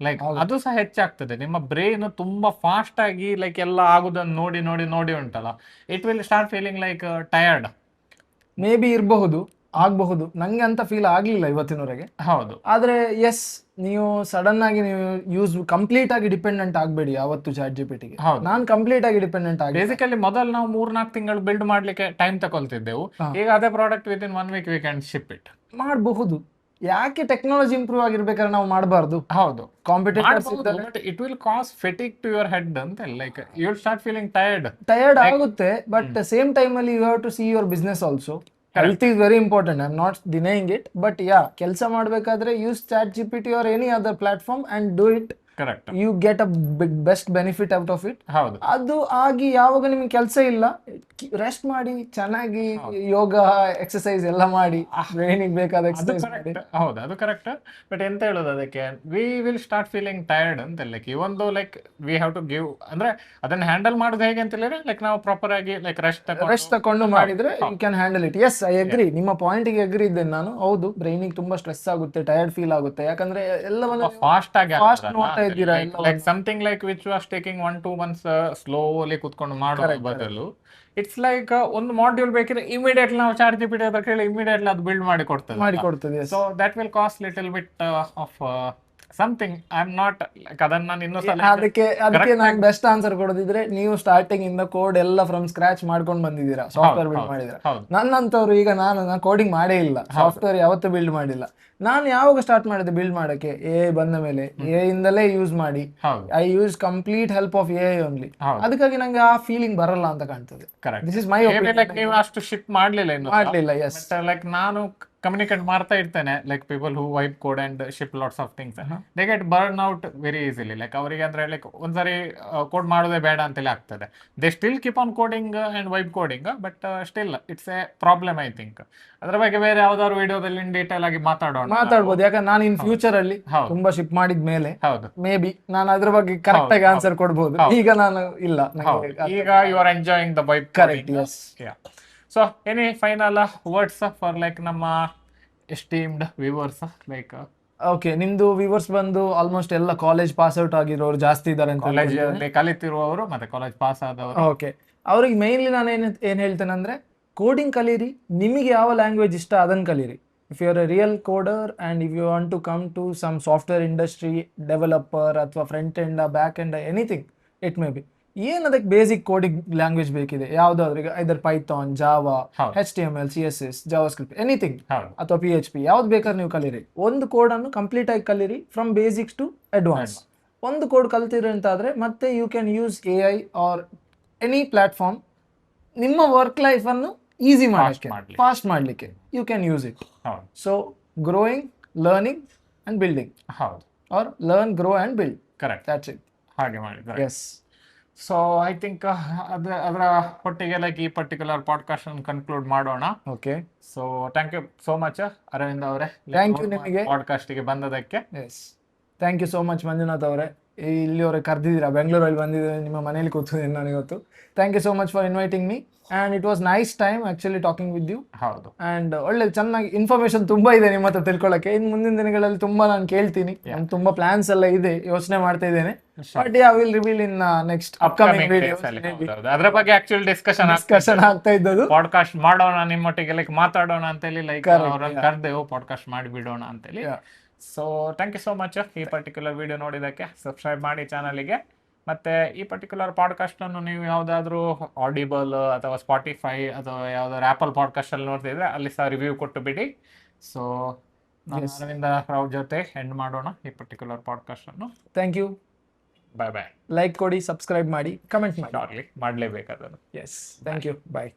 ಲೈಕ್ ಅದು ಸಹ ಹೆಚ್ಚಾಗ್ತದೆ. ನಿಮ್ಮ ಬ್ರೈನ್ ತುಂಬಾ ಫಾಸ್ಟ್ ಆಗಿ ಲೈಕ್ ಎಲ್ಲ ಆಗುದನ್ನು ನೋಡಿ ನೋಡಿ ನೋಡಿ ಉಂಟಲ್ಲ, it will start feeling like tired.
May be ಇರಬಹುದು, ಆಗಬಹುದು. ನಂಗೆ ಅಂತ ಫೀಲ್ ಆಗ್ಲಿಲ್ಲ ಇವತ್ತಿನವರೆಗೆ.
ಹೌದು.
ಆದ್ರೆ ಎಸ್, ನೀವು ಸಡನ್ ಆಗಿ ನೀವು ಕಂಪ್ಲೀಟ್ ಆಗಿ ಡಿಪೆಂಡೆಂಟ್ ಆಗಬೇಡಿ ಯಾವತ್ತು ChatGPT ಗೆ. ನಾನು ಕಂಪ್ಲೀಟ್ ಆಗಿ ಡಿಪೆಂಡೆಂಟ್ ಆಗಿ,
ಬೇಸಿಕಲಿ ಮೊದಲು ನಾವು 3-4 ತಿಂಗಳು ಬಿಲ್ಡ್ ಮಾಡ್ಲಿಕ್ಕೆ ಟೈಮ್ ತಗೊಳ್ತಿದ್ದೆವು. ಈಗ ಅದೇ product with in 1 week we can ship it.
ಮಾಡಬಹುದು. ಯಾಕೆ ಟೆಕ್ನಾಲಜಿ ಇಂಪ್ರೂವ್ ಆಗಿರ್ಬೇಕಾದ್ರೆ ನಾವು ಮಾಡಬಾರ್ದು?
ಹೌದು,
competitors
it will cause fatigue to your head ಅಂತ, like you will start feeling
tired ಆಗುತ್ತೆ. ಬಟ್ ಸೇಮ್ ಟೈಮ್ ಅಲ್ಲಿ you have to see your business also. Health is very important, I am not denying it. But ಕೆಲಸ ಮಾಡಬೇಕಾದ್ರೆ use ChatGPT or any other platform and do it.
Correct.
You get a best benefit out of it.
ಹೌದು.
ಅದು ಆಗಿ ಯಾವಾಗ ನಿಮ್ಗೆ ಕೆಲಸ ಇಲ್ಲ, ರೆಸ್ಟ್ ಮಾಡಿ, ಚೆನ್ನಾಗಿ ಯೋಗ ಎಕ್ಸರ್ಸೈಸ್ ಎಲ್ಲ ಮಾಡಿ, ಬ್ರೈನಿಗೆ ಬೇಕಾದ ಎಕ್ಸರ್ಸೈಸ್ ಮಾಡಿ.
ಹೌದು, ಅದು ಕರೆಕ್ಟ್. ಬಟ್ ಎಂತ ಹೇಳೋದು ಅದಕ್ಕೆ, we will start feeling tired ಅಂತ. ಲೈಕ್ ಇವೊಂದು like we have to give, ಅಂದ್ರೆ ಅದನ್ನ ಹ್ಯಾಂಡಲ್ ಮಾಡೋದು ಹೇಗೆ ಅಂತ ಹೇಳಿದ್ರೆ ಲೈಕ್ ನಾವು ಪ್ರಾಪರ್ ಆಗಿ ಲೈಕ್ ರೆಸ್ಟ್ ತಕೊಂಡು ಮಾಡಿದ್ರೆ you can handle it. Yes, I agree, ನಿಮ್ಮ ಪಾಯಿಂಟ್ಗೆ ಅಗ್ರಿ ಇದ್ದೇನೆ ನಾನು. ಹೌದು, ಬ್ರೈನಿಗೆ ತುಂಬಾ ಸ್ಟ್ರೆಸ್ ಆಗುತ್ತೆ, ಟಯರ್ಡ್ ಫೀಲ್ ಆಗುತ್ತೆ. ಯಾಕಂದ್ರೆ ಎಲ್ಲವನ್ನ ಫಾಸ್ಟ್ ಆಗಿ
ನೋಡ್ತಾ ಇದ್ದೀರಾ.
Like something like which was taking 1-2 months slowly ಕುತ್ಕೊಂಡು ಮಾಡೋ ಬದಲು ಇಟ್ಸ್ ಲೈಕ್ ಒಂದು ಮಾಡ್ಯೂಲ್ ಬೇಕಿದ್ರೆ ಇಮಿಡಿಯೇಟ್ಲಿ ನಾವು ChatGPT ಹತ್ರ ಕೇಳಿ ಇಮಿಡಿಯೇಟ್ಲಿ ಅದು ಬಿಲ್ಡ್ ಮಾಡಿ ಕೊಡ್ತದೆ. So that will cost little bit of something. I am not like ಅದನ್ನ ನಾನು ಇನ್ನೂ
ಅದಕ್ಕೆ ನಾನು ಬೆಸ್ಟ್ ಆನ್ಸರ್ ಕೊಡೋದಿದ್ರೆ, ನೀವು ಸ್ಟಾರ್ಟಿಂಗ್ ಇಂದ ಕೋಡ್ ಎಲ್ಲ ಫ್ರಮ್ ಸ್ಕ್ರಾಚ್ ಮಾಡ್ಕೊಂಡು ಬಂದಿದ್ದೀರಾ, ಸಾಫ್ಟ್ವೇರ್ ಬಿಲ್ಡ್ ಮಾಡಿದ್ರೆ. ನನ್ನಂತವ್ರು ಈಗ ನಾನು ಕೋಡಿಂಗ್ ಮಾಡೇ ಇಲ್ಲ, ಸಾಫ್ಟ್ವೇರ್ ಯಾವತ್ತೂ ಬಿಲ್ಡ್ ಮಾಡಿಲ್ಲ. ನಾನು ಯಾವಾಗ ಸ್ಟಾರ್ಟ್ ಮಾಡಿದೆ ಬಿಲ್ಡ್ ಮಾಡಕ್ಕೆ, ಬಂದ ಮೇಲೆ ಇಂದಲೇ ಯೂಸ್ ಮಾಡಿ, I use complete help of AI only. ಅದಕ್ಕಾಗಿ ನಂಗೆ ಆ ಫೀಲಿಂಗ್ ಬರಲ್ಲ ಅಂತ ಕಾಣ್ತದೆ. This is my opinion.
Like ನೀವು ಅಷ್ಟು ಶಿಪ್ ಮಾಡ್ಲಿಲ್ಲ. ಎಸ್, ಲೈಕ್ ನಾನು ಕಮ್ಯುನಿಕೇಟ್ ಮಾಡ್ತಾ ಇರ್ತೇನೆ, like people who vibe code and ship lots of things, they get burn out very easily. Like ಅವರಿಗೆ ಅಂದ್ರೆ ಲೈಕ್ ಒಂದ್ಸರಿ ಕೋಡ್ ಮಾಡೋದೇ ಬೇಡ ಅಂತೇಳಿ ಆಗ್ತದೆ. They still keep on coding and vibe coding, but still it's a problem. I think ಅದ್ರ ಬಗ್ಗೆ ಬೇರೆ ಯಾವ್ದಾದ್ರು ವಿಡಿಯೋದಲ್ಲಿ ಇನ್ ಡೀಟೇಲ್ ಆಗಿ
ಮಾತಾಡ್ಬೋದು. ಯಾಕಂದ್ರೆ ನಾನು ಇನ್ ಫ್ಯೂಚರ್ ಅಲ್ಲಿ ತುಂಬಾ ಶಿಪ್ ಮಾಡಿದ ಮೇಲೆ ಮೇ ಬಿ ನಾನು ಅದ್ರ ಬಗ್ಗೆ ಕರೆಕ್ಟ್ ಆಗಿ ಆನ್ಸರ್ ಕೊಡ್ಬೋದು. ಈಗ ನಾನು ಇಲ್ಲ,
ಈಗ you are enjoying the vibe.
Correct. Yes.
So any final words for like ನಮ್ಮ ಎಸ್ಟೀಮ್ಡ್ ವ್ಯೂವರ್ಸ್? ಲೈಕ್
ಓಕೆ, ನಿಮ್ದು ವ್ಯೂವರ್ಸ್ ಬಂದು ಆಲ್ಮೋಸ್ಟ್ ಎಲ್ಲ ಕಾಲೇಜ್ ಪಾಸ್ ಔಟ್ ಆಗಿರೋರು ಜಾಸ್ತಿ ಇದ್ದಾರೆ ಅಂತ
ಕಾಲೇಜ್ ಅಲ್ಲಿ ಕಲಿತಿರುವವರು ಮತ್ತೆ ಕಾಲೇಜ್ ಪಾಸ್ ಆದವರು.
ಓಕೆ, ಅವ್ರಿಗೆ ಮೇನ್ಲಿ ನಾನು ಏನು ಹೇಳ್ತೇನೆ ಅಂದರೆ, ಕೋಡಿಂಗ್ ಕಲೀರಿ, ನಿಮಗೆ ಯಾವ ಲ್ಯಾಂಗ್ವೇಜ್ ಇಷ್ಟ ಅದನ್ನು ಕಲೀರಿ. If you are a real coder and if you want to come to some software industry developer ಅಥವಾ front end back end anything it may be, ಏನು ಅದಕ್ಕೆ ಬೇಸಿಕ್ ಕೋಡಿಂಗ್ ಲ್ಯಾಂಗ್ವೇಜ್ ಬೇಕಿದೆ ಯಾವುದಾದ್ರೂ, ಈಗ either Python, Java, HTML, CSS, JavaScript, anything, ಅಥವಾ PHP, ಯಾವ್ದು ಬೇಕಾದ್ರೆ ನೀವು ಕಲೀರಿ. ಒಂದು ಕೋಡನ್ನು ಕಂಪ್ಲೀಟ್ ಆಗಿ ಕಲೀರಿ ಫ್ರಮ್ ಬೇಸಿಕ್ಸ್ ಟು ಅಡ್ವಾನ್ಸ್. ಒಂದು ಕೋಡ್ ಕಲ್ತಿರಿ ಅಂತಾದರೆ ಮತ್ತೆ you can use AI or any platform ನಿಮ್ಮ ವರ್ಕ್ ಲೈಫನ್ನು ಈಸಿ ಮಾಡಲಿಕ್ಕೆ, ಫಾಸ್ಟ್ ಮಾಡಲಿಕ್ಕೆ you can use it. So growing, learning and building,
ಹೌದು,
or learn, grow and build,
correct,
that's it.
ಹಾಗೆ ಮಾಡಿದ್ದಾರೆ.
ಎಸ್.
ಸೊ ಐ ಥಿಂಕ್ ಅದರ ಒಟ್ಟಿಗೆ ಲೈಕ್ ಈ ಪರ್ಟಿಕ್ಯುಲರ್ ಪಾಡ್ಕಾಸ್ಟ್ ಅನ್ನು ಕನ್ಕ್ಲೂಡ್ ಮಾಡೋಣ.
Okay,
so thank you so much Aravind ಅವರೇ,
ಥ್ಯಾಂಕ್ ಯು ನಿಮಗೆ
ಪಾಡ್ಕಾಸ್ಟ್ಗೆ ಬಂದದಕ್ಕೆ.
Yes, thank you so much Manjunath ಅವರೇ, ಇಲ್ಲಿವರೆಗೆ ಕರೆದಿದ್ದೀರಾ, ಬೆಂಗಳೂರಲ್ಲಿ ಬಂದಿದ್ದೆ, ನಿಮ್ಮ ಮನೇಲಿ ಕೂತಿದ್ದೀನಿ ನನಗೊತ್ತು. Thank you so much for inviting me and it was nice time actually talking with you.
ಹೌದು,
ಆ್ಯಂಡ್ ಒಳ್ಳೆ ಚೆನ್ನಾಗಿ ಇನ್ಫಾರ್ಮೇಷನ್ ತುಂಬ ಇದೆ ನಿಮ್ಮ ಹತ್ರ ತಿಳ್ಕೊಳ್ಳೋಕ್ಕೆ. ಇನ್ನು ಮುಂದಿನ ದಿನಗಳಲ್ಲಿ ತುಂಬ ನಾನು ಕೇಳ್ತೀನಿ, ನಾನು ತುಂಬ ಪ್ಲಾನ್ಸ್ ಎಲ್ಲ ಇದೆ, ಯೋಚನೆ ಮಾಡ್ತಾ ಇದ್ದೇನೆ. But I will reveal in next upcoming videos.
ಅದರ ಬಗ್ಗೆ ಆಕ್ಚುಲಿ ಡಿಸ್ಕಷನ್
ಆಗ್ತಾ ಇದ್ದದ್ದು,
ಪಾಡ್ಕಾಸ್ಟ್ ಮಾಡೋಣ ನಿಮ್ಮೊಟ್ಟಿಗೆ, ಲೈಕ್ ಮಾತಾಡೋಣ ಅಂತೇಳಿ, ಲೈಕ್ ಅವರನ್ನು ಕರೆದೆವು ಪಾಡ್ಕಾಸ್ಟ್ ಮಾಡಿ ಬಿಡೋಣ ಅಂತೇಳಿ. So thank you so much ಈ ಪರ್ಟಿಕ್ಯುಲರ್ ವಿಡಿಯೋ ನೋಡಿದ್ದಕ್ಕೆ. ಸಬ್ಸ್ಕ್ರೈಬ್ ಮಾಡಿ ಚಾನಲ್ಗೆ. ಮತ್ತು ಈ ಪರ್ಟಿಕ್ಯುಲರ್ ಪಾಡ್ಕಾಸ್ಟನ್ನು ನೀವು ಯಾವುದಾದ್ರೂ ಆಡಿಬಲ್ ಅಥವಾ ಸ್ಪಾಟಿಫೈ ಅಥವಾ ಯಾವುದಾದ್ರು ಆ್ಯಪಲ್ ಪಾಡ್ಕಾಸ್ಟಲ್ಲಿ ನೋಡ್ತಿದ್ರೆ ಅಲ್ಲಿ ಸಹ ರಿವ್ಯೂ ಕೊಟ್ಟು ಬಿಡಿ. ಸೊ ನಾನು ಅರವಿಂದ ರಾವ್ ಜೊತೆ ಎಂಡ್ ಮಾಡೋಣ ಈ ಪರ್ಟಿಕ್ಯುಲರ್ ಪಾಡ್ಕಾಸ್ಟನ್ನು.
Thank you,
bye bye.
Like ಕೊಡಿ, ಸಬ್ಸ್ಕ್ರೈಬ್ ಮಾಡಿ, ಕಮೆಂಟ್ ಮಾಡಿ,
ಮಾಡಲೇಬೇಕಾದದ್ದು.
Yes, thank you, bye.